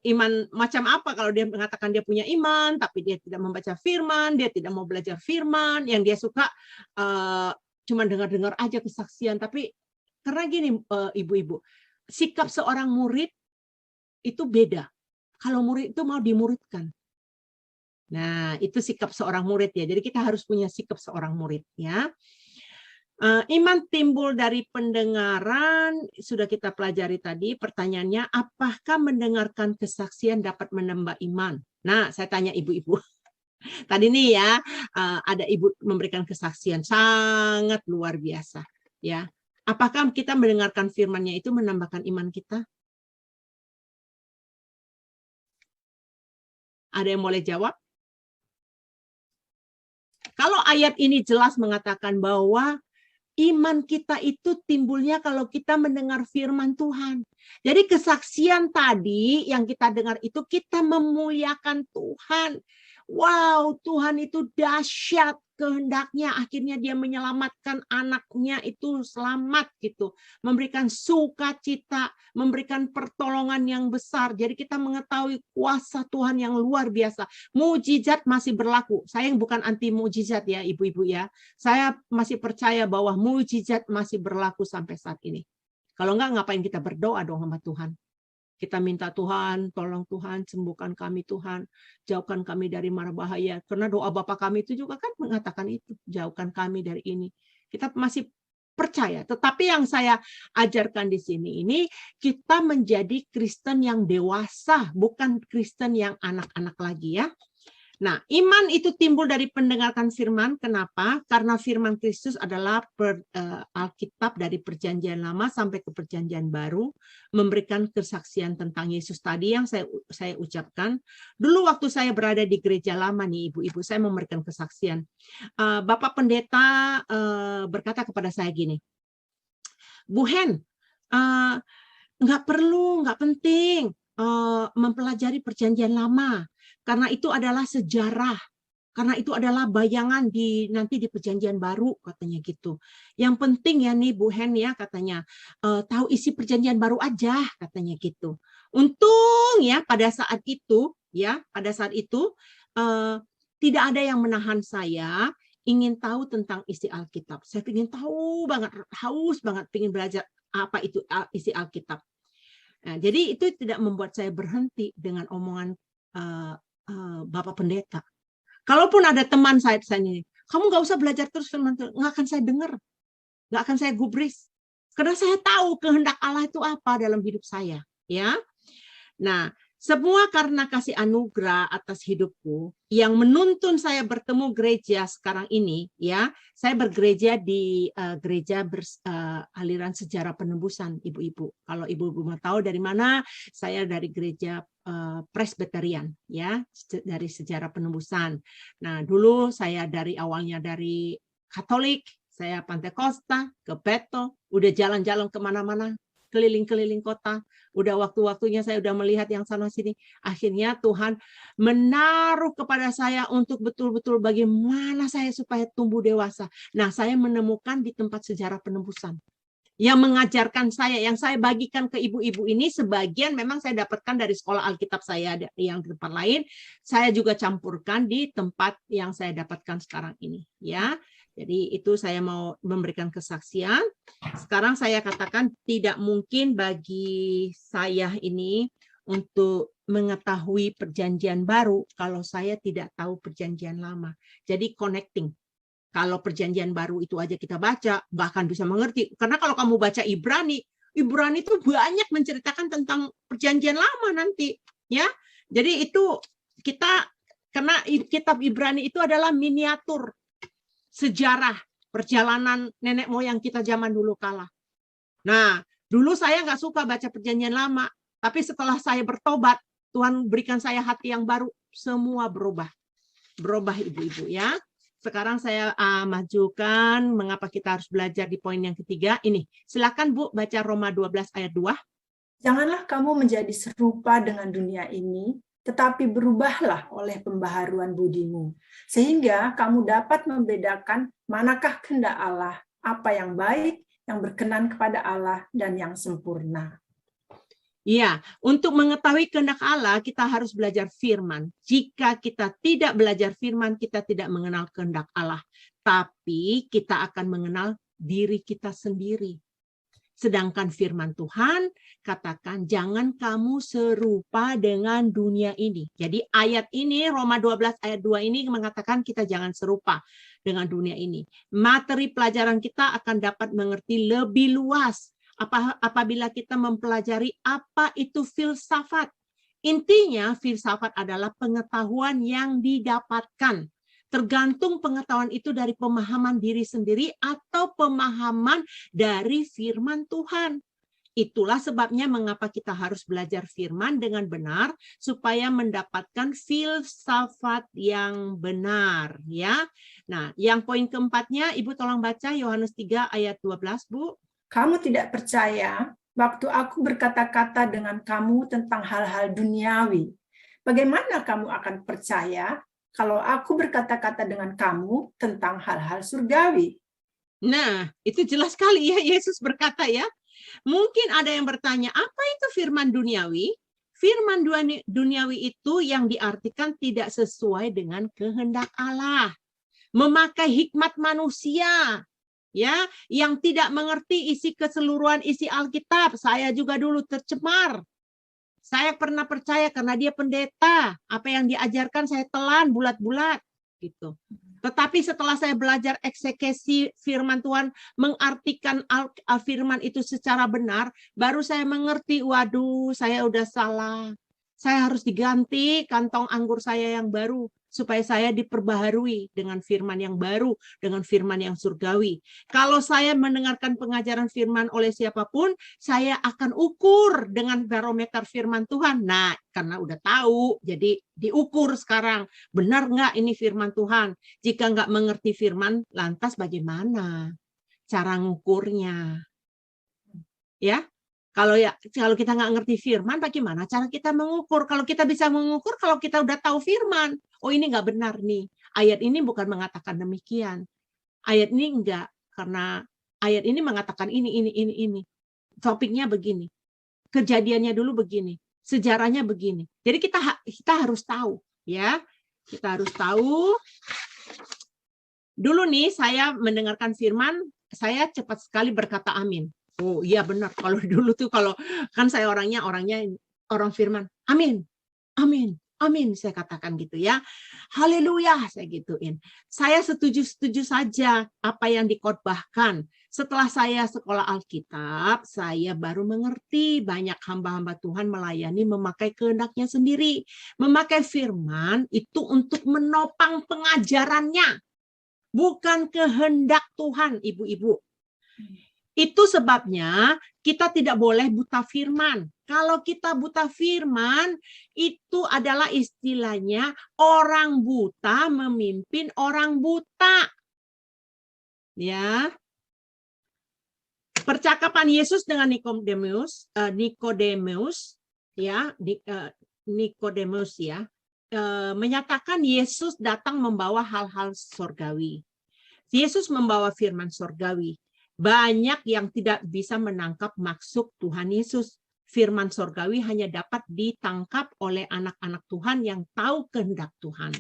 iman macam apa kalau dia mengatakan dia punya iman tapi dia tidak membaca firman, dia tidak mau belajar firman, yang dia suka cuma dengar-dengar aja kesaksian. Tapi karena gini, ibu-ibu, sikap seorang murid itu beda. Kalau murid itu mau dimuridkan. Nah, itu sikap seorang murid ya. Jadi kita harus punya sikap seorang murid ya. Iman timbul dari pendengaran, sudah kita pelajari tadi. Pertanyaannya, apakah mendengarkan kesaksian dapat menambah iman? Nah, saya tanya ibu-ibu. Tadi nih ya, ada ibu memberikan kesaksian sangat luar biasa. Ya, apakah kita mendengarkan firman-Nya itu menambahkan iman kita? Ada yang boleh jawab? Kalau ayat ini jelas mengatakan bahwa iman kita itu timbulnya kalau kita mendengar firman Tuhan. Jadi kesaksian tadi yang kita dengar itu kita memuliakan Tuhan. Wow, Tuhan itu dahsyat kehendaknya. Akhirnya dia menyelamatkan anaknya itu selamat gitu. Memberikan sukacita, memberikan pertolongan yang besar. Jadi kita mengetahui kuasa Tuhan yang luar biasa. Mujizat masih berlaku. Saya bukan anti mujizat ya ibu-ibu ya. Saya masih percaya bahwa mujizat masih berlaku sampai saat ini. Kalau enggak, ngapain kita berdoa dong sama Tuhan? Kita minta Tuhan, tolong Tuhan, sembuhkan kami Tuhan, jauhkan kami dari mara bahaya. Karena doa Bapa kami itu juga kan mengatakan itu, jauhkan kami dari ini. Kita masih percaya. Tetapi yang saya ajarkan di sini ini, kita menjadi Kristen yang dewasa, bukan Kristen yang anak-anak lagi ya. Nah, iman itu timbul dari pendengarkan firman. Kenapa? Karena firman Kristus adalah Alkitab dari perjanjian lama sampai ke perjanjian baru, memberikan kesaksian tentang Yesus tadi yang saya ucapkan. Dulu waktu saya berada di gereja lama nih, ibu-ibu, saya memberikan kesaksian. Bapak pendeta berkata kepada saya gini, Bu Hen, nggak perlu, nggak penting mempelajari perjanjian lama. Karena itu adalah sejarah, karena itu adalah bayangan nanti di perjanjian baru, katanya gitu. Yang penting ya nih Bu Hen ya, katanya tahu isi perjanjian baru aja, katanya gitu. Untung ya pada saat itu tidak ada yang menahan saya ingin tahu tentang isi Alkitab. Saya ingin tahu banget, haus banget, ingin belajar apa itu isi Alkitab. Nah, jadi itu tidak membuat saya berhenti dengan omongan Bapak pendeta. Kalaupun ada teman saya ini, kamu nggak usah belajar terus firman Tuhan, nggak akan saya dengar, nggak akan saya gubris, karena saya tahu kehendak Allah itu apa dalam hidup saya, ya. Nah, semua karena kasih anugerah atas hidupku yang menuntun saya bertemu gereja sekarang ini, ya. Saya bergereja di gereja aliran sejarah penebusan, ibu-ibu. Kalau ibu-ibu mau tahu dari mana, saya dari gereja Presbyterian, ya, dari sejarah penebusan. Nah, dulu saya awalnya dari Katolik, saya Pantekosta, ke Betel, udah jalan-jalan kemana-mana, keliling-keliling kota. Udah waktu-waktunya saya udah melihat yang sana sini. Akhirnya Tuhan menaruh kepada saya untuk betul-betul bagaimana saya supaya tumbuh dewasa. Nah, saya menemukan di tempat sejarah penebusan yang mengajarkan saya, yang saya bagikan ke ibu-ibu ini, sebagian memang saya dapatkan dari sekolah Alkitab saya yang di tempat lain, saya juga campurkan di tempat yang saya dapatkan sekarang ini, ya. Jadi itu saya mau memberikan kesaksian. Sekarang saya katakan tidak mungkin bagi saya ini untuk mengetahui perjanjian baru kalau saya tidak tahu perjanjian lama. Jadi connecting. Kalau perjanjian baru itu aja kita baca, bahkan bisa mengerti. Karena kalau kamu baca Ibrani itu banyak menceritakan tentang perjanjian lama nanti, ya. Jadi itu kita, karena kitab Ibrani itu adalah miniatur sejarah perjalanan nenek moyang kita zaman dulu kala. Nah, dulu saya nggak suka baca perjanjian lama, tapi setelah saya bertobat, Tuhan berikan saya hati yang baru, semua berubah ibu-ibu ya. Sekarang saya majukan mengapa kita harus belajar di poin yang ketiga ini. Silakan Bu baca Roma 12 ayat 2. Janganlah kamu menjadi serupa dengan dunia ini, tetapi berubahlah oleh pembaharuan budimu, sehingga kamu dapat membedakan manakah kehendak Allah, apa yang baik, yang berkenan kepada Allah, dan yang sempurna. Iya, untuk mengetahui kehendak Allah, kita harus belajar firman. Jika kita tidak belajar firman, kita tidak mengenal kehendak Allah. Tapi kita akan mengenal diri kita sendiri. Sedangkan firman Tuhan katakan jangan kamu serupa dengan dunia ini. Jadi ayat ini Roma 12 ayat 2 ini mengatakan kita jangan serupa dengan dunia ini. Materi pelajaran kita akan dapat mengerti lebih luas apabila kita mempelajari apa itu filsafat. Intinya filsafat adalah pengetahuan yang didapatkan. Tergantung pengetahuan itu dari pemahaman diri sendiri atau pemahaman dari firman Tuhan. Itulah sebabnya mengapa kita harus belajar firman dengan benar supaya mendapatkan filsafat yang benar, ya. Nah, yang poin keempatnya Ibu tolong baca Yohanes 3 ayat 12, Bu. Kamu tidak percaya waktu aku berkata-kata dengan kamu tentang hal-hal duniawi. Bagaimana kamu akan percaya kalau aku berkata-kata dengan kamu tentang hal-hal surgawi? Nah, itu jelas sekali ya Yesus berkata ya. Mungkin ada yang bertanya, apa itu firman duniawi? Firman duniawi itu yang diartikan tidak sesuai dengan kehendak Allah. Memakai hikmat manusia, ya, yang tidak mengerti isi keseluruhan isi Alkitab. Saya juga dulu tercemar. Saya pernah percaya karena dia pendeta, apa yang diajarkan saya telan bulat-bulat gitu. Tetapi setelah saya belajar eksegesi firman Tuhan, mengartikan firman itu secara benar, baru saya mengerti, waduh, saya udah salah. Saya harus diganti kantong anggur saya yang baru supaya saya diperbaharui dengan firman yang baru, dengan firman yang surgawi. Kalau saya mendengarkan pengajaran firman oleh siapapun, saya akan ukur dengan barometer firman Tuhan. Nah, karena udah tahu, jadi diukur sekarang. Benar nggak ini firman Tuhan? Jika nggak mengerti firman, lantas bagaimana cara ngukurnya? Ya, kalau kita nggak ngerti firman, bagaimana cara kita mengukur? Kalau kita bisa mengukur, kalau kita udah tahu firman, oh ini nggak benar nih. Ayat ini bukan mengatakan demikian. Ayat ini enggak, karena ayat ini mengatakan ini. Topiknya begini. Kejadiannya dulu begini. Sejarahnya begini. Jadi kita harus tahu, ya. Kita harus tahu. Dulu nih saya mendengarkan firman, saya cepat sekali berkata amin. Oh iya benar, kalau dulu tuh kalau kan saya orangnya orang firman, amin, amin, amin, saya katakan gitu ya. Haleluya, saya gituin. Saya setuju saja apa yang dikhotbahkan. Setelah saya sekolah Alkitab, saya baru mengerti banyak hamba-hamba Tuhan melayani memakai kehendaknya sendiri. Memakai firman itu untuk menopang pengajarannya. Bukan kehendak Tuhan, ibu-ibu. Itu sebabnya kita tidak boleh buta firman. Kalau kita buta firman, itu adalah istilahnya orang buta memimpin orang buta. Ya. Percakapan Yesus dengan Nikodemus, menyatakan Yesus datang membawa hal-hal surgawi. Yesus membawa firman surgawi. Banyak yang tidak bisa menangkap maksud Tuhan Yesus. Firman surgawi hanya dapat ditangkap oleh anak-anak Tuhan yang tahu kehendak Tuhan.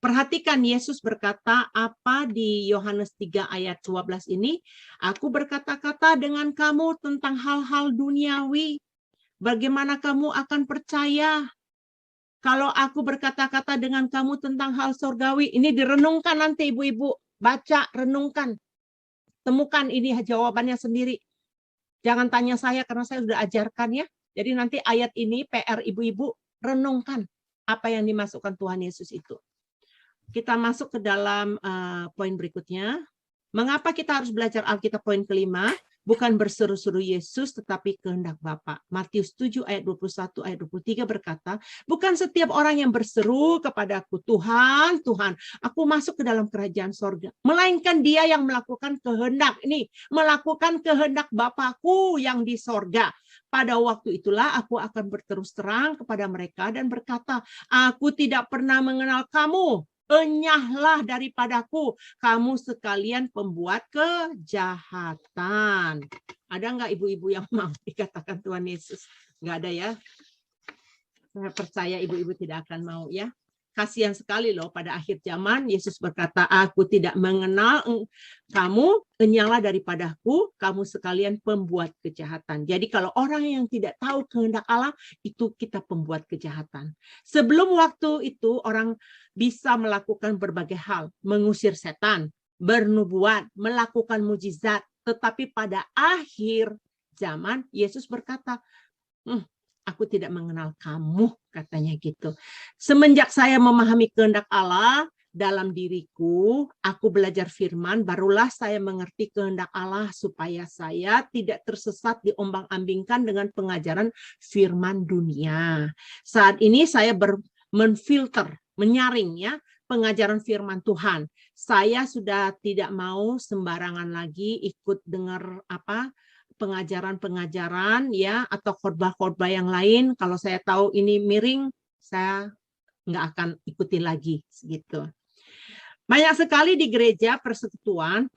Perhatikan Yesus berkata apa di Yohanes 3 ayat 12 ini. Aku berkata-kata dengan kamu tentang hal-hal duniawi. Bagaimana kamu akan percaya kalau aku berkata-kata dengan kamu tentang hal surgawi? Ini direnungkan nanti ibu-ibu. Baca, renungkan. Temukan ini jawabannya sendiri. Jangan tanya saya karena saya sudah ajarkan ya. Jadi nanti ayat ini PR ibu-ibu, renungkan apa yang dimasukkan Tuhan Yesus itu. Kita masuk ke dalam poin berikutnya. Mengapa kita harus belajar Alkitab poin kelima? Bukan berseru-seru Yesus, tetapi kehendak Bapa. Matius 7 ayat 21 ayat 23 berkata, bukan setiap orang yang berseru kepadaku, Tuhan, Tuhan, aku masuk ke dalam kerajaan sorga. Melainkan dia yang melakukan kehendak. Ini, melakukan kehendak Bapakku yang di sorga. Pada waktu itulah aku akan berterus terang kepada mereka dan berkata, aku tidak pernah mengenal kamu. Enyahlah daripadaku, kamu sekalian pembuat kejahatan. Ada nggak ibu-ibu yang mau dikatakan Tuhan Yesus? Nggak ada ya. Saya percaya ibu-ibu tidak akan mau ya. kasihan sekali loh, pada akhir zaman Yesus berkata, aku tidak mengenal kamu, enyala daripadaku, kamu sekalian pembuat kejahatan. Jadi kalau orang yang tidak tahu kehendak Allah, itu kita pembuat kejahatan. Sebelum waktu itu orang bisa melakukan berbagai hal, mengusir setan, bernubuat, melakukan mujizat, tetapi pada akhir zaman Yesus berkata, aku tidak mengenal kamu, katanya gitu. Semenjak saya memahami kehendak Allah dalam diriku, aku belajar firman, barulah saya mengerti kehendak Allah supaya saya tidak tersesat diombang-ambingkan dengan pengajaran firman dunia. Saat ini saya menfilter, menyaring ya, pengajaran firman Tuhan. Saya sudah tidak mau sembarangan lagi ikut dengar pengajaran-pengajaran ya, atau khotbah-khotbah yang lain. Kalau saya tahu ini miring, saya nggak akan ikuti lagi gitu. Banyak sekali di gereja persekutuan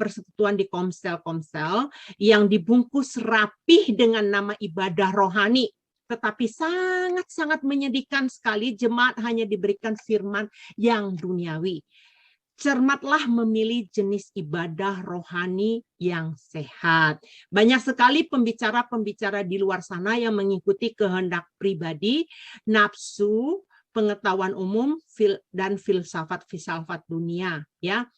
di komsel-komsel yang dibungkus rapih dengan nama ibadah rohani, tetapi sangat-sangat menyedihkan sekali jemaat hanya diberikan firman yang duniawi. Cermatlah memilih jenis ibadah rohani yang sehat. Banyak sekali pembicara-pembicara di luar sana yang mengikuti kehendak pribadi, nafsu, pengetahuan umum, dan filsafat dunia. Ya,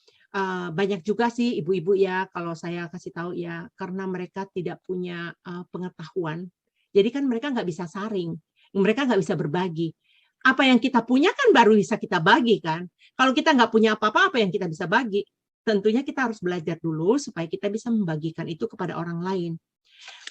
banyak juga sih ibu-ibu ya, kalau saya kasih tahu ya, karena mereka tidak punya pengetahuan. Jadi kan mereka nggak bisa saring, mereka nggak bisa berbagi. Apa yang kita punya kan baru bisa kita bagi kan. Kalau kita nggak punya apa-apa, apa yang kita bisa bagi? Tentunya kita harus belajar dulu supaya kita bisa membagikan itu kepada orang lain.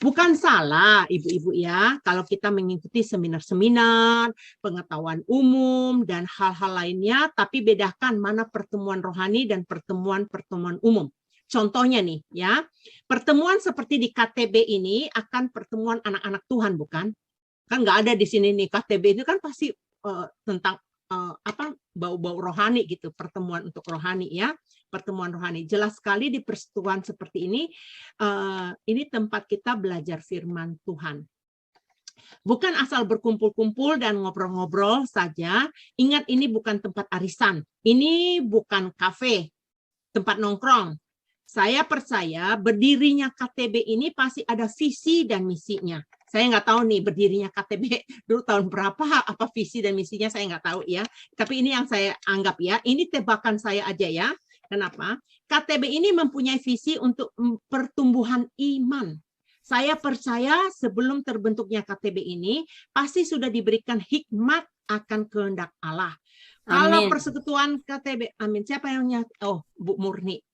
Bukan salah, ibu-ibu ya, kalau kita mengikuti seminar-seminar, pengetahuan umum, dan hal-hal lainnya, tapi bedakan mana pertemuan rohani dan pertemuan-pertemuan umum. Contohnya nih ya, pertemuan seperti di KTB ini akan pertemuan anak-anak Tuhan, bukan? Kan nggak ada di sini nih, KTB itu kan pasti tentang bau-bau rohani gitu, pertemuan untuk rohani ya, pertemuan rohani. Jelas sekali di persekutuan seperti ini tempat kita belajar firman Tuhan. Bukan asal berkumpul-kumpul dan ngobrol-ngobrol saja. Ingat, ini bukan tempat arisan, ini bukan kafe, tempat nongkrong. Saya percaya berdirinya KTB ini pasti ada visi dan misinya. Saya nggak tahu nih berdirinya KTB dulu tahun berapa, apa visi dan misinya saya nggak tahu ya. Tapi ini yang saya anggap ya, ini tebakan saya aja ya. Kenapa? KTB ini mempunyai visi untuk pertumbuhan iman. Saya percaya sebelum terbentuknya KTB ini, pasti sudah diberikan hikmat akan kehendak Allah. Amin. Kalau persekutuan KTB, amin. Siapa yang oh, Bu Murni.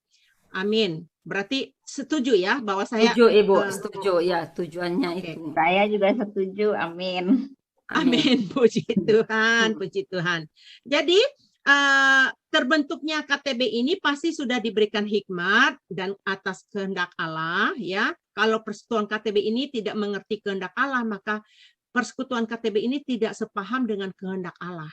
Amin. Berarti setuju ya bahwa saya setuju Ibu, setuju ya tujuannya itu. Saya juga setuju. Amin. Amin. Puji Tuhan, puji Tuhan. Jadi terbentuknya KTB ini pasti sudah diberikan hikmat dan atas kehendak Allah ya. Kalau persekutuan KTB ini tidak mengerti kehendak Allah, maka persekutuan KTB ini tidak sepaham dengan kehendak Allah.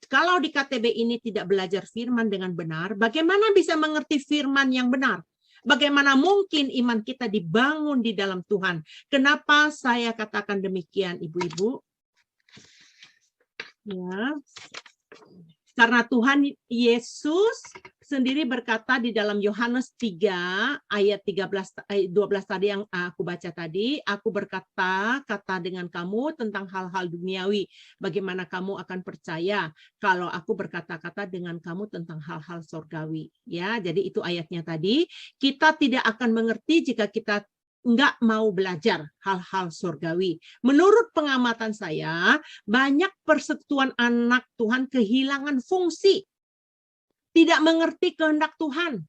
Kalau di KTB ini tidak belajar firman dengan benar, bagaimana bisa mengerti firman yang benar? Bagaimana mungkin iman kita dibangun di dalam Tuhan? Kenapa saya katakan demikian, ibu-ibu? Ya. Karena Tuhan Yesus sendiri berkata di dalam Yohanes 3 ayat 12 tadi yang aku baca tadi, aku berkata dengan kamu tentang hal-hal duniawi, bagaimana kamu akan percaya kalau aku berkata-kata dengan kamu tentang hal-hal surgawi. Ya, jadi itu ayatnya tadi. Kita tidak akan mengerti jika kita nggak mau belajar hal-hal surgawi. Menurut pengamatan saya, banyak persekutuan anak Tuhan kehilangan fungsi. Tidak mengerti kehendak Tuhan.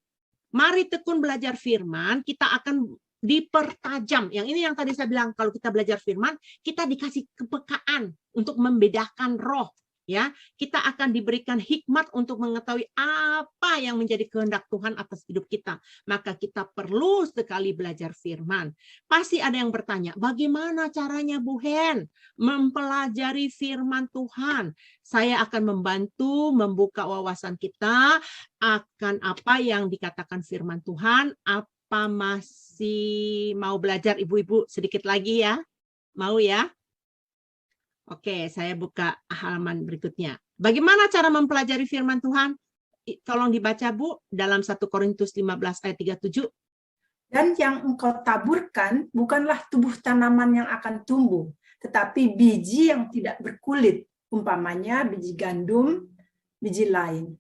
Mari tekun belajar firman, kita akan dipertajam. Yang ini yang tadi saya bilang, kalau kita belajar firman, kita dikasih kepekaan untuk membedakan roh. Ya, kita akan diberikan hikmat untuk mengetahui apa yang menjadi kehendak Tuhan atas hidup kita. Maka kita perlu sekali belajar firman. Pasti ada yang bertanya, bagaimana caranya Bu Hen mempelajari firman Tuhan? Saya akan membantu membuka wawasan kita akan apa yang dikatakan firman Tuhan. Apa masih mau belajar ibu-ibu sedikit lagi ya? Mau ya? Oke, saya buka halaman berikutnya. Bagaimana cara mempelajari firman Tuhan? Tolong dibaca, Bu, dalam 1 Korintus 15 ayat 37. Dan yang engkau taburkan bukanlah tubuh tanaman yang akan tumbuh, tetapi biji yang tidak berkulit, umpamanya biji gandum, biji lain.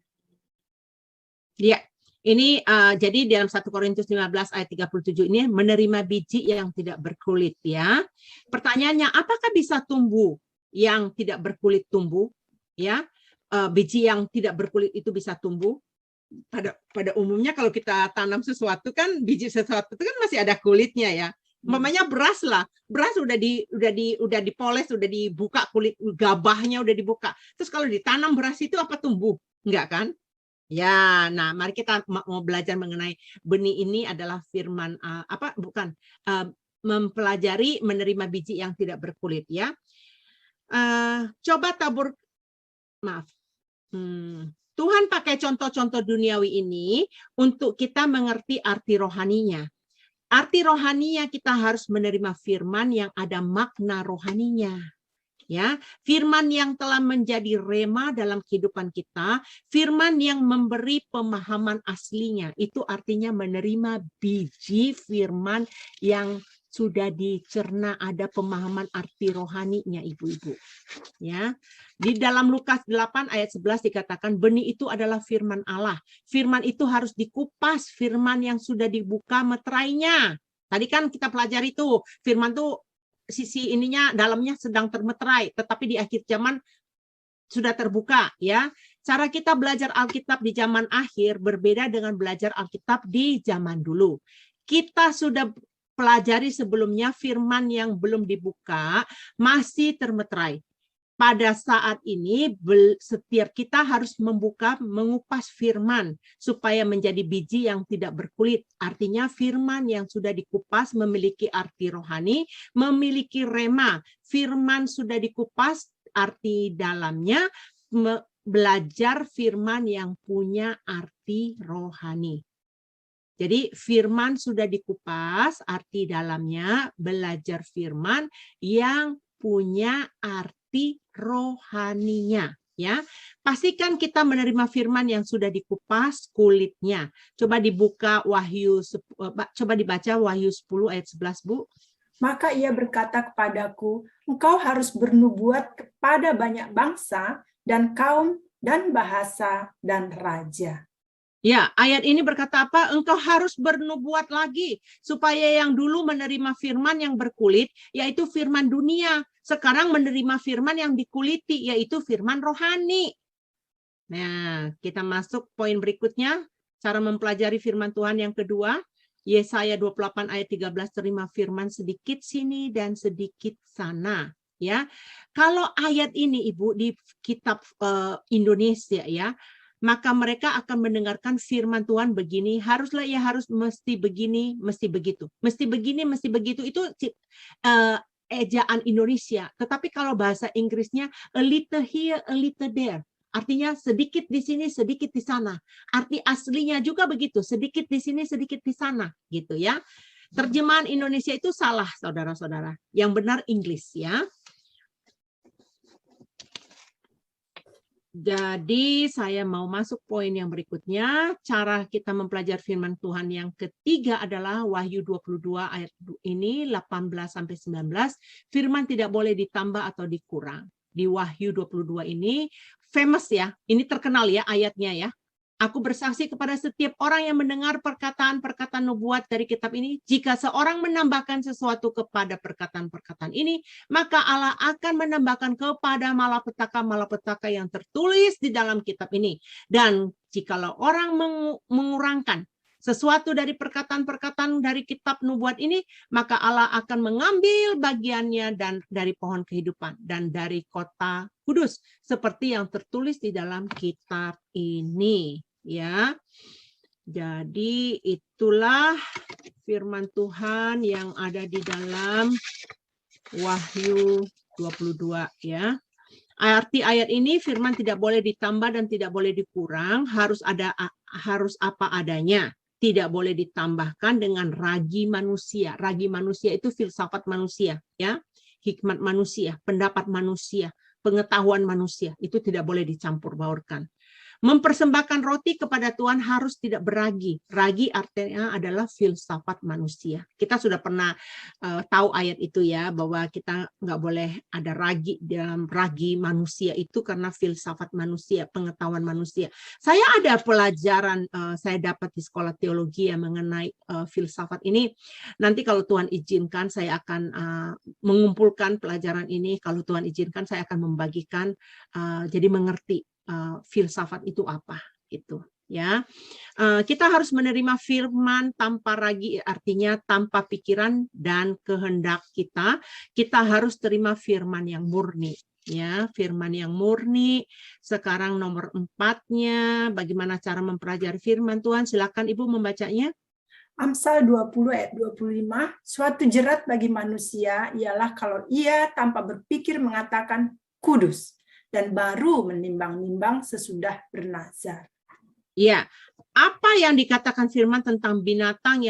Ya, ini jadi dalam 1 Korintus 15 ayat 37 ini menerima biji yang tidak berkulit, ya. Pertanyaannya, apakah bisa tumbuh yang tidak berkulit tumbuh? Ya, biji yang tidak berkulit itu bisa tumbuh. Pada umumnya kalau kita tanam sesuatu kan, biji sesuatu itu kan masih ada kulitnya, ya. Mamanya beras lah, beras udah dipoles, udah dibuka kulit gabahnya udah dibuka. Terus kalau ditanam beras itu apa tumbuh? Enggak kan? Ya, nah mari kita mau belajar mengenai benih ini adalah firman mempelajari menerima biji yang tidak berkulit, ya. Coba tabur, maaf. Tuhan pakai contoh-contoh duniawi ini untuk kita mengerti arti rohaninya. Arti rohaninya kita harus menerima firman yang ada makna rohaninya. Ya, firman yang telah menjadi rema dalam kehidupan kita, firman yang memberi pemahaman aslinya. Itu artinya menerima biji firman yang sudah dicerna, ada pemahaman arti rohaninya, Ibu-ibu. Ya. Di dalam Lukas 8 ayat 11 dikatakan benih itu adalah firman Allah. Firman itu harus dikupas, firman yang sudah dibuka meterainya. Tadi kan kita pelajari itu, firman itu sisi ininya dalamnya sedang termeterai, tetapi di akhir zaman sudah terbuka, ya. Cara kita belajar Alkitab di zaman akhir berbeda dengan belajar Alkitab di zaman dulu. Kita sudah pelajari sebelumnya firman yang belum dibuka masih termeterai. Pada saat ini setiap kita harus mengupas firman supaya menjadi biji yang tidak berkulit. Artinya firman yang sudah dikupas memiliki arti rohani, memiliki rema. Firman sudah dikupas, arti dalamnya belajar firman yang punya arti rohani. Jadi firman sudah dikupas, arti dalamnya belajar firman yang punya arti rohaninya, ya. Pastikan kita menerima firman yang sudah dikupas kulitnya. Coba dibuka coba dibaca Wahyu 10 ayat 11, Bu. Maka ia berkata kepadaku, engkau harus bernubuat kepada banyak bangsa dan kaum dan bahasa dan raja. Ya, ayat ini berkata apa? Engkau harus bernubuat lagi supaya yang dulu menerima firman yang berkulit, yaitu firman dunia, sekarang menerima firman yang dikuliti, yaitu firman rohani. Nah, kita masuk poin berikutnya, cara mempelajari firman Tuhan yang kedua. Yesaya 28 ayat 13, terima firman sedikit sini dan sedikit sana. Ya, kalau ayat ini Ibu di kitab Indonesia, ya, maka mereka akan mendengarkan firman Tuhan begini, haruslah, ya harus, mesti begini, mesti begitu. Mesti begini, mesti begitu, itu ejaan Indonesia. Tetapi kalau bahasa Inggrisnya, a little here, a little there. Artinya sedikit di sini, sedikit di sana. Arti aslinya juga begitu, sedikit di sini, sedikit di sana. Gitu ya. Terjemahan Indonesia itu salah, saudara-saudara. Yang benar Inggris, ya. Jadi saya mau masuk poin yang berikutnya. Cara kita mempelajari firman Tuhan yang ketiga adalah Wahyu 22 ayat ini 18-19. Firman tidak boleh ditambah atau dikurang. Di Wahyu 22 ini famous, ya. Ini terkenal, ya, ayatnya, ya. Aku bersaksi kepada setiap orang yang mendengar perkataan-perkataan nubuat dari kitab ini, jika seorang menambahkan sesuatu kepada perkataan-perkataan ini, maka Allah akan menambahkan kepada malapetaka-malapetaka yang tertulis di dalam kitab ini. Dan jikalau orang mengurangkan sesuatu dari perkataan-perkataan dari kitab nubuat ini, maka Allah akan mengambil bagiannya dan dari pohon kehidupan dan dari kota kudus, seperti yang tertulis di dalam kitab ini. Ya, jadi itulah firman Tuhan yang ada di dalam Wahyu 22, ya. Arti ayat ini, firman tidak boleh ditambah dan tidak boleh dikurang, harus apa adanya, tidak boleh ditambahkan dengan ragi manusia. Ragi manusia itu filsafat manusia, ya, hikmat manusia, pendapat manusia, pengetahuan manusia. Itu tidak boleh dicampur baurkan. Mempersembahkan roti kepada Tuhan harus tidak beragi. Ragi artinya adalah filsafat manusia. Kita sudah pernah tahu ayat itu ya, bahwa kita nggak boleh ada ragi dalam ragi manusia itu karena filsafat manusia, pengetahuan manusia. Saya ada pelajaran saya dapat di sekolah teologi yang mengenai filsafat ini. Nanti kalau Tuhan izinkan saya akan mengumpulkan pelajaran ini. Kalau Tuhan izinkan saya akan membagikan jadi mengerti filsafat itu apa gitu ya. Kita harus menerima firman tanpa ragi, artinya tanpa pikiran dan kehendak kita. Kita harus terima firman yang murni ya, firman yang murni. Sekarang nomor 4-nya, bagaimana cara mempelajari firman Tuhan? Silakan Ibu membacanya. Amsal 20 ayat 25, suatu jerat bagi manusia ialah kalau ia tanpa berpikir mengatakan kudus, dan baru menimbang-nimbang sesudah bernazar. Ya, apa yang dikatakan firman tentang binatang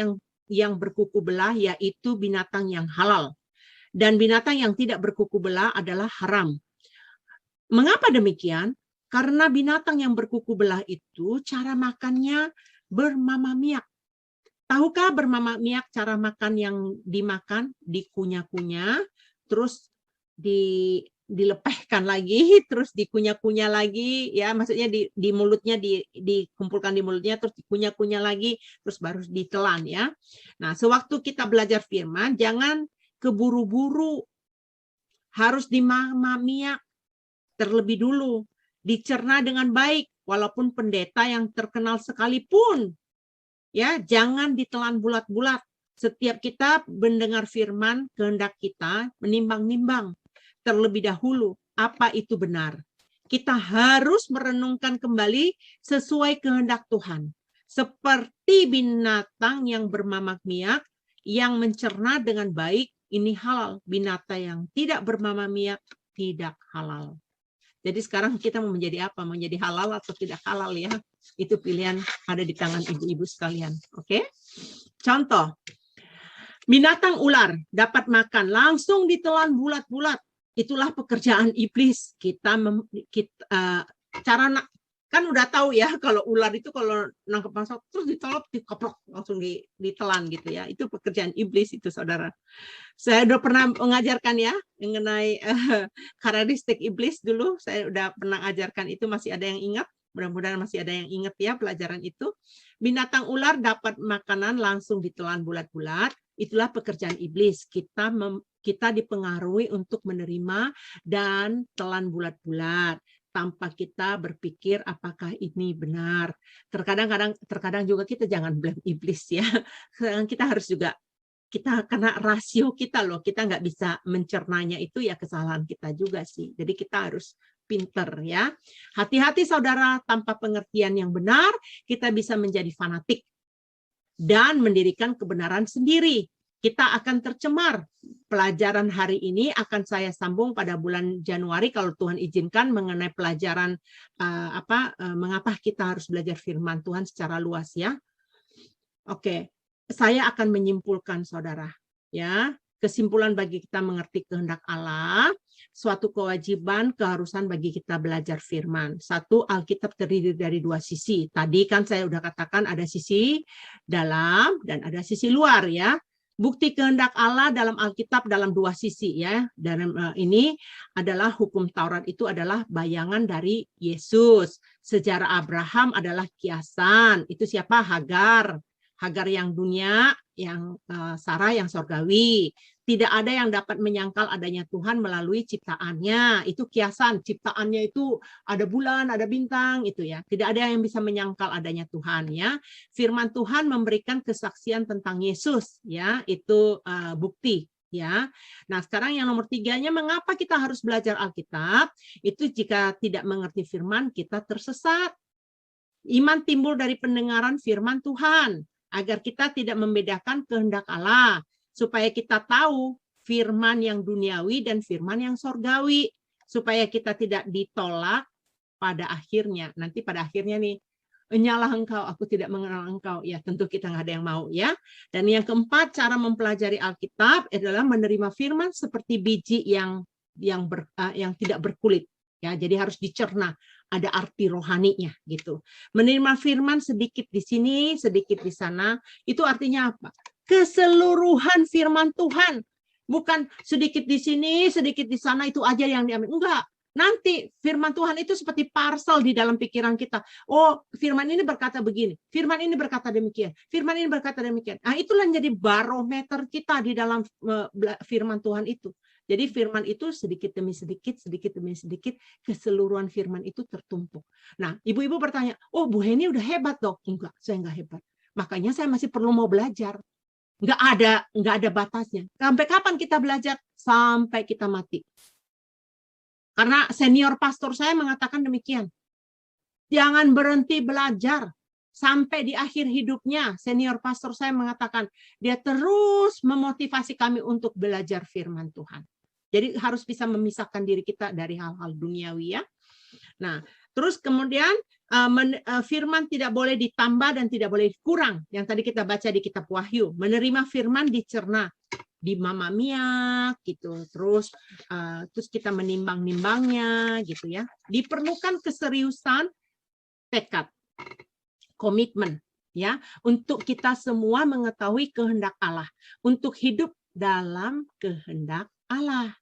yang berkuku belah, yaitu binatang yang halal. Dan binatang yang tidak berkuku belah adalah haram. Mengapa demikian? Karena binatang yang berkuku belah itu cara makannya bermamamiak. Tahukah bermamamiak cara makan yang dimakan? Dikunyah-kunyah, terus dilepehkan lagi, terus dikunyah-kunyah lagi, ya maksudnya di mulutnya dikumpulkan di mulutnya, terus dikunyah-kunyah lagi, terus baru ditelan ya. Nah, sewaktu kita belajar firman, jangan keburu-buru, harus dimamamiak terlebih dulu, dicerna dengan baik, walaupun pendeta yang terkenal sekalipun, ya jangan ditelan bulat-bulat. Setiap kita mendengar firman, kehendak kita menimbang-nimbang terlebih dahulu apa itu benar. Kita harus merenungkan kembali sesuai kehendak Tuhan. Seperti binatang yang bermamamiak, yang mencerna dengan baik, ini halal. Binatang yang tidak bermamamiak, tidak halal. Jadi sekarang kita mau menjadi apa? Mau menjadi halal atau tidak halal ya? Itu pilihan ada di tangan ibu-ibu sekalian. Oke? Contoh, binatang ular dapat makan, langsung ditelan bulat-bulat. Itulah pekerjaan iblis. Cara kan udah tahu ya, kalau ular itu kalau nangkep masuk terus ditolak, dikoprok, langsung ditelan gitu ya. Itu pekerjaan iblis itu, saudara. Saya udah pernah mengajarkan ya mengenai karakteristik iblis dulu. Saya udah pernah ajarkan itu, masih ada yang ingat? Mudah-mudahan masih ada yang ingat ya pelajaran itu. Binatang ular dapat makanan langsung ditelan bulat-bulat. Itulah pekerjaan iblis. Kita dipengaruhi untuk menerima dan telan bulat-bulat tanpa kita berpikir apakah ini benar. Terkadang juga kita jangan blame iblis ya. Kita harus juga karena rasio kita loh, kita nggak bisa mencernanya, itu ya kesalahan kita juga sih. Jadi kita harus pinter ya. Hati-hati saudara, tanpa pengertian yang benar kita bisa menjadi fanatik dan mendirikan kebenaran sendiri. Kita akan tercemar. Pelajaran hari ini akan saya sambung pada bulan Januari kalau Tuhan izinkan, mengenai pelajaran mengapa kita harus belajar firman Tuhan secara luas ya. Oke, saya akan menyimpulkan saudara ya. Kesimpulan bagi kita mengerti kehendak Allah, suatu kewajiban, keharusan bagi kita belajar firman. Satu, Alkitab terdiri dari dua sisi. Tadi kan saya udah katakan ada sisi dalam dan ada sisi luar ya. Bukti kehendak Allah dalam Alkitab dalam dua sisi ya. Dan ini adalah hukum Taurat, itu adalah bayangan dari Yesus. Sejarah Abraham adalah kiasan. Itu siapa? Hagar. Hagar yang dunia, yang Sarah yang sorgawi. Tidak ada yang dapat menyangkal adanya Tuhan melalui ciptaannya. Itu kiasan. Ciptaannya itu ada bulan, ada bintang, itu ya. Tidak ada yang bisa menyangkal adanya Tuhan ya. Firman Tuhan memberikan kesaksian tentang Yesus ya. Itu bukti ya. Nah, sekarang yang nomor 3-nya, mengapa kita harus belajar Alkitab? Itu jika tidak mengerti firman, kita tersesat. Iman timbul dari pendengaran firman Tuhan, agar kita tidak membedakan kehendak Allah, supaya kita tahu firman yang duniawi dan firman yang sorgawi, supaya kita tidak ditolak pada akhirnya. Nanti pada akhirnya nih, enyalah engkau, aku tidak mengenal engkau. Ya tentu kita nggak ada yang mau ya. Dan yang keempat, cara mempelajari Alkitab adalah menerima firman seperti biji yang yang tidak berkulit. Ya, jadi harus dicerna, ada arti rohaninya gitu. Menerima firman sedikit di sini, sedikit di sana, itu artinya apa? Keseluruhan firman Tuhan. Bukan sedikit di sini, sedikit di sana, itu aja yang diambil. Enggak. Nanti firman Tuhan itu seperti parcel di dalam pikiran kita. Oh, firman ini berkata begini, firman ini berkata demikian, firman ini berkata demikian. Nah, itulah jadi barometer kita di dalam firman Tuhan itu. Jadi firman itu sedikit demi sedikit, sedikit demi sedikit, keseluruhan firman itu tertumpuk. Nah, ibu-ibu bertanya, oh Bu Heni udah hebat dok. Enggak, saya enggak hebat. Makanya saya masih perlu mau belajar. Enggak ada batasnya. Sampai kapan kita belajar? Sampai kita mati. Karena senior pastor saya mengatakan demikian. Jangan berhenti belajar. Sampai di akhir hidupnya, senior pastor saya mengatakan, dia terus memotivasi kami untuk belajar firman Tuhan. Jadi harus bisa memisahkan diri kita dari hal-hal duniawi ya. Nah, terus kemudian firman tidak boleh ditambah dan tidak boleh kurang. Yang tadi kita baca di kitab Wahyu, menerima firman dicerna, dimamamia gitu. Terus kita menimbang-nimbangnya gitu ya. Diperlukan keseriusan, tekad, komitmen ya, untuk kita semua mengetahui kehendak Allah, untuk hidup dalam kehendak Allah.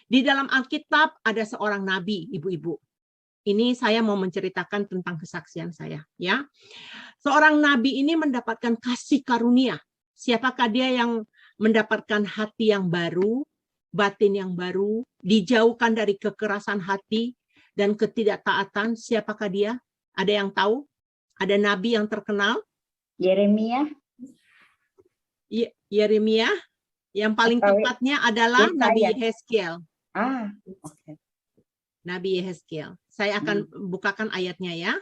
Di dalam Alkitab ada seorang nabi, ibu-ibu. Ini saya mau menceritakan tentang kesaksian saya, ya. Seorang nabi ini mendapatkan kasih karunia. Siapakah dia yang mendapatkan hati yang baru, batin yang baru, dijauhkan dari kekerasan hati dan ketidaktaatan? Siapakah dia? Ada yang tahu? Ada nabi yang terkenal? Yeremia. Yeremia. Yang paling tepatnya adalah Nabi Yehezkiel. Oke. Nabi Yehezkiel. Saya akan bukakan ayatnya ya.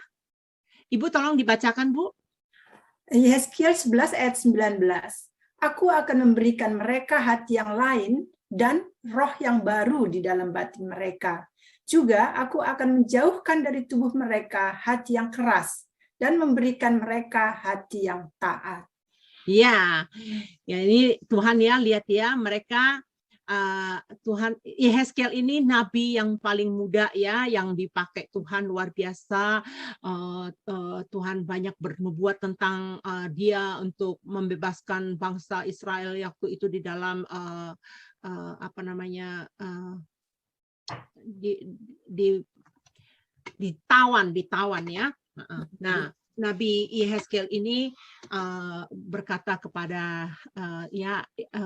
Ibu tolong dibacakan, Bu. Yehezkiel 11 ayat 19. Aku akan memberikan mereka hati yang lain dan roh yang baru di dalam batin mereka. Juga aku akan menjauhkan dari tubuh mereka hati yang keras dan memberikan mereka hati yang taat. Ya, ini Tuhan ya, lihat ya, mereka Tuhan, Yehezkiel ini nabi yang paling muda ya, yang dipakai Tuhan luar biasa. Tuhan banyak bernubuat tentang dia untuk membebaskan bangsa Israel waktu itu di dalam ditawan ya. Nah, Nabi Yehezkiel ini berkata kepada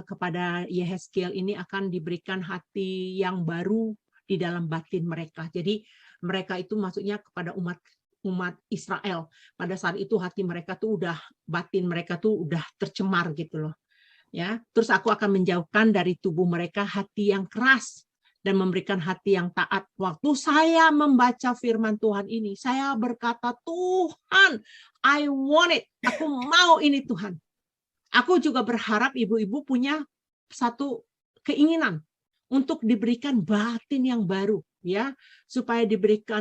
kepada Yehezkiel ini akan diberikan hati yang baru di dalam batin mereka. Jadi mereka itu maksudnya kepada umat Israel. Pada saat itu hati mereka tuh batin mereka tuh udah tercemar gitu loh. Ya, terus aku akan menjauhkan dari tubuh mereka hati yang keras dan memberikan hati yang taat. Waktu saya membaca firman Tuhan ini, saya berkata, Tuhan, I want it. Aku mau ini Tuhan. Aku juga berharap ibu-ibu punya satu keinginan untuk diberikan batin yang baru, ya, supaya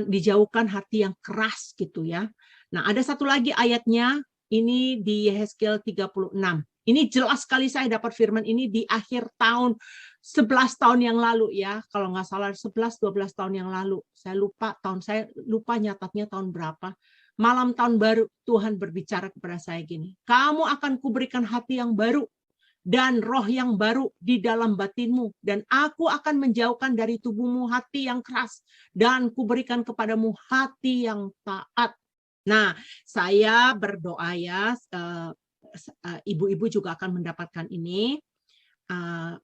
dijauhkan hati yang keras gitu ya. Nah, ada satu lagi ayatnya, ini di Yehezkiel 36. Ini jelas sekali saya dapat firman ini di akhir tahun 11 tahun yang lalu ya. Kalau nggak salah 11-12 tahun yang lalu. Saya lupa nyatatnya tahun berapa. Malam tahun baru Tuhan berbicara kepada saya gini. Kamu akan kuberikan hati yang baru dan roh yang baru di dalam batinmu. Dan aku akan menjauhkan dari tubuhmu hati yang keras. Dan kuberikan kepadamu hati yang taat. Nah, saya berdoa ya, ibu-ibu juga akan mendapatkan ini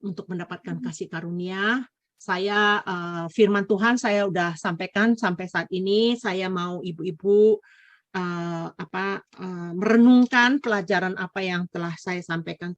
untuk mendapatkan kasih karunia. Saya firman Tuhan saya udah sampaikan sampai saat ini. Saya mau ibu-ibu merenungkan pelajaran apa yang telah saya sampaikan.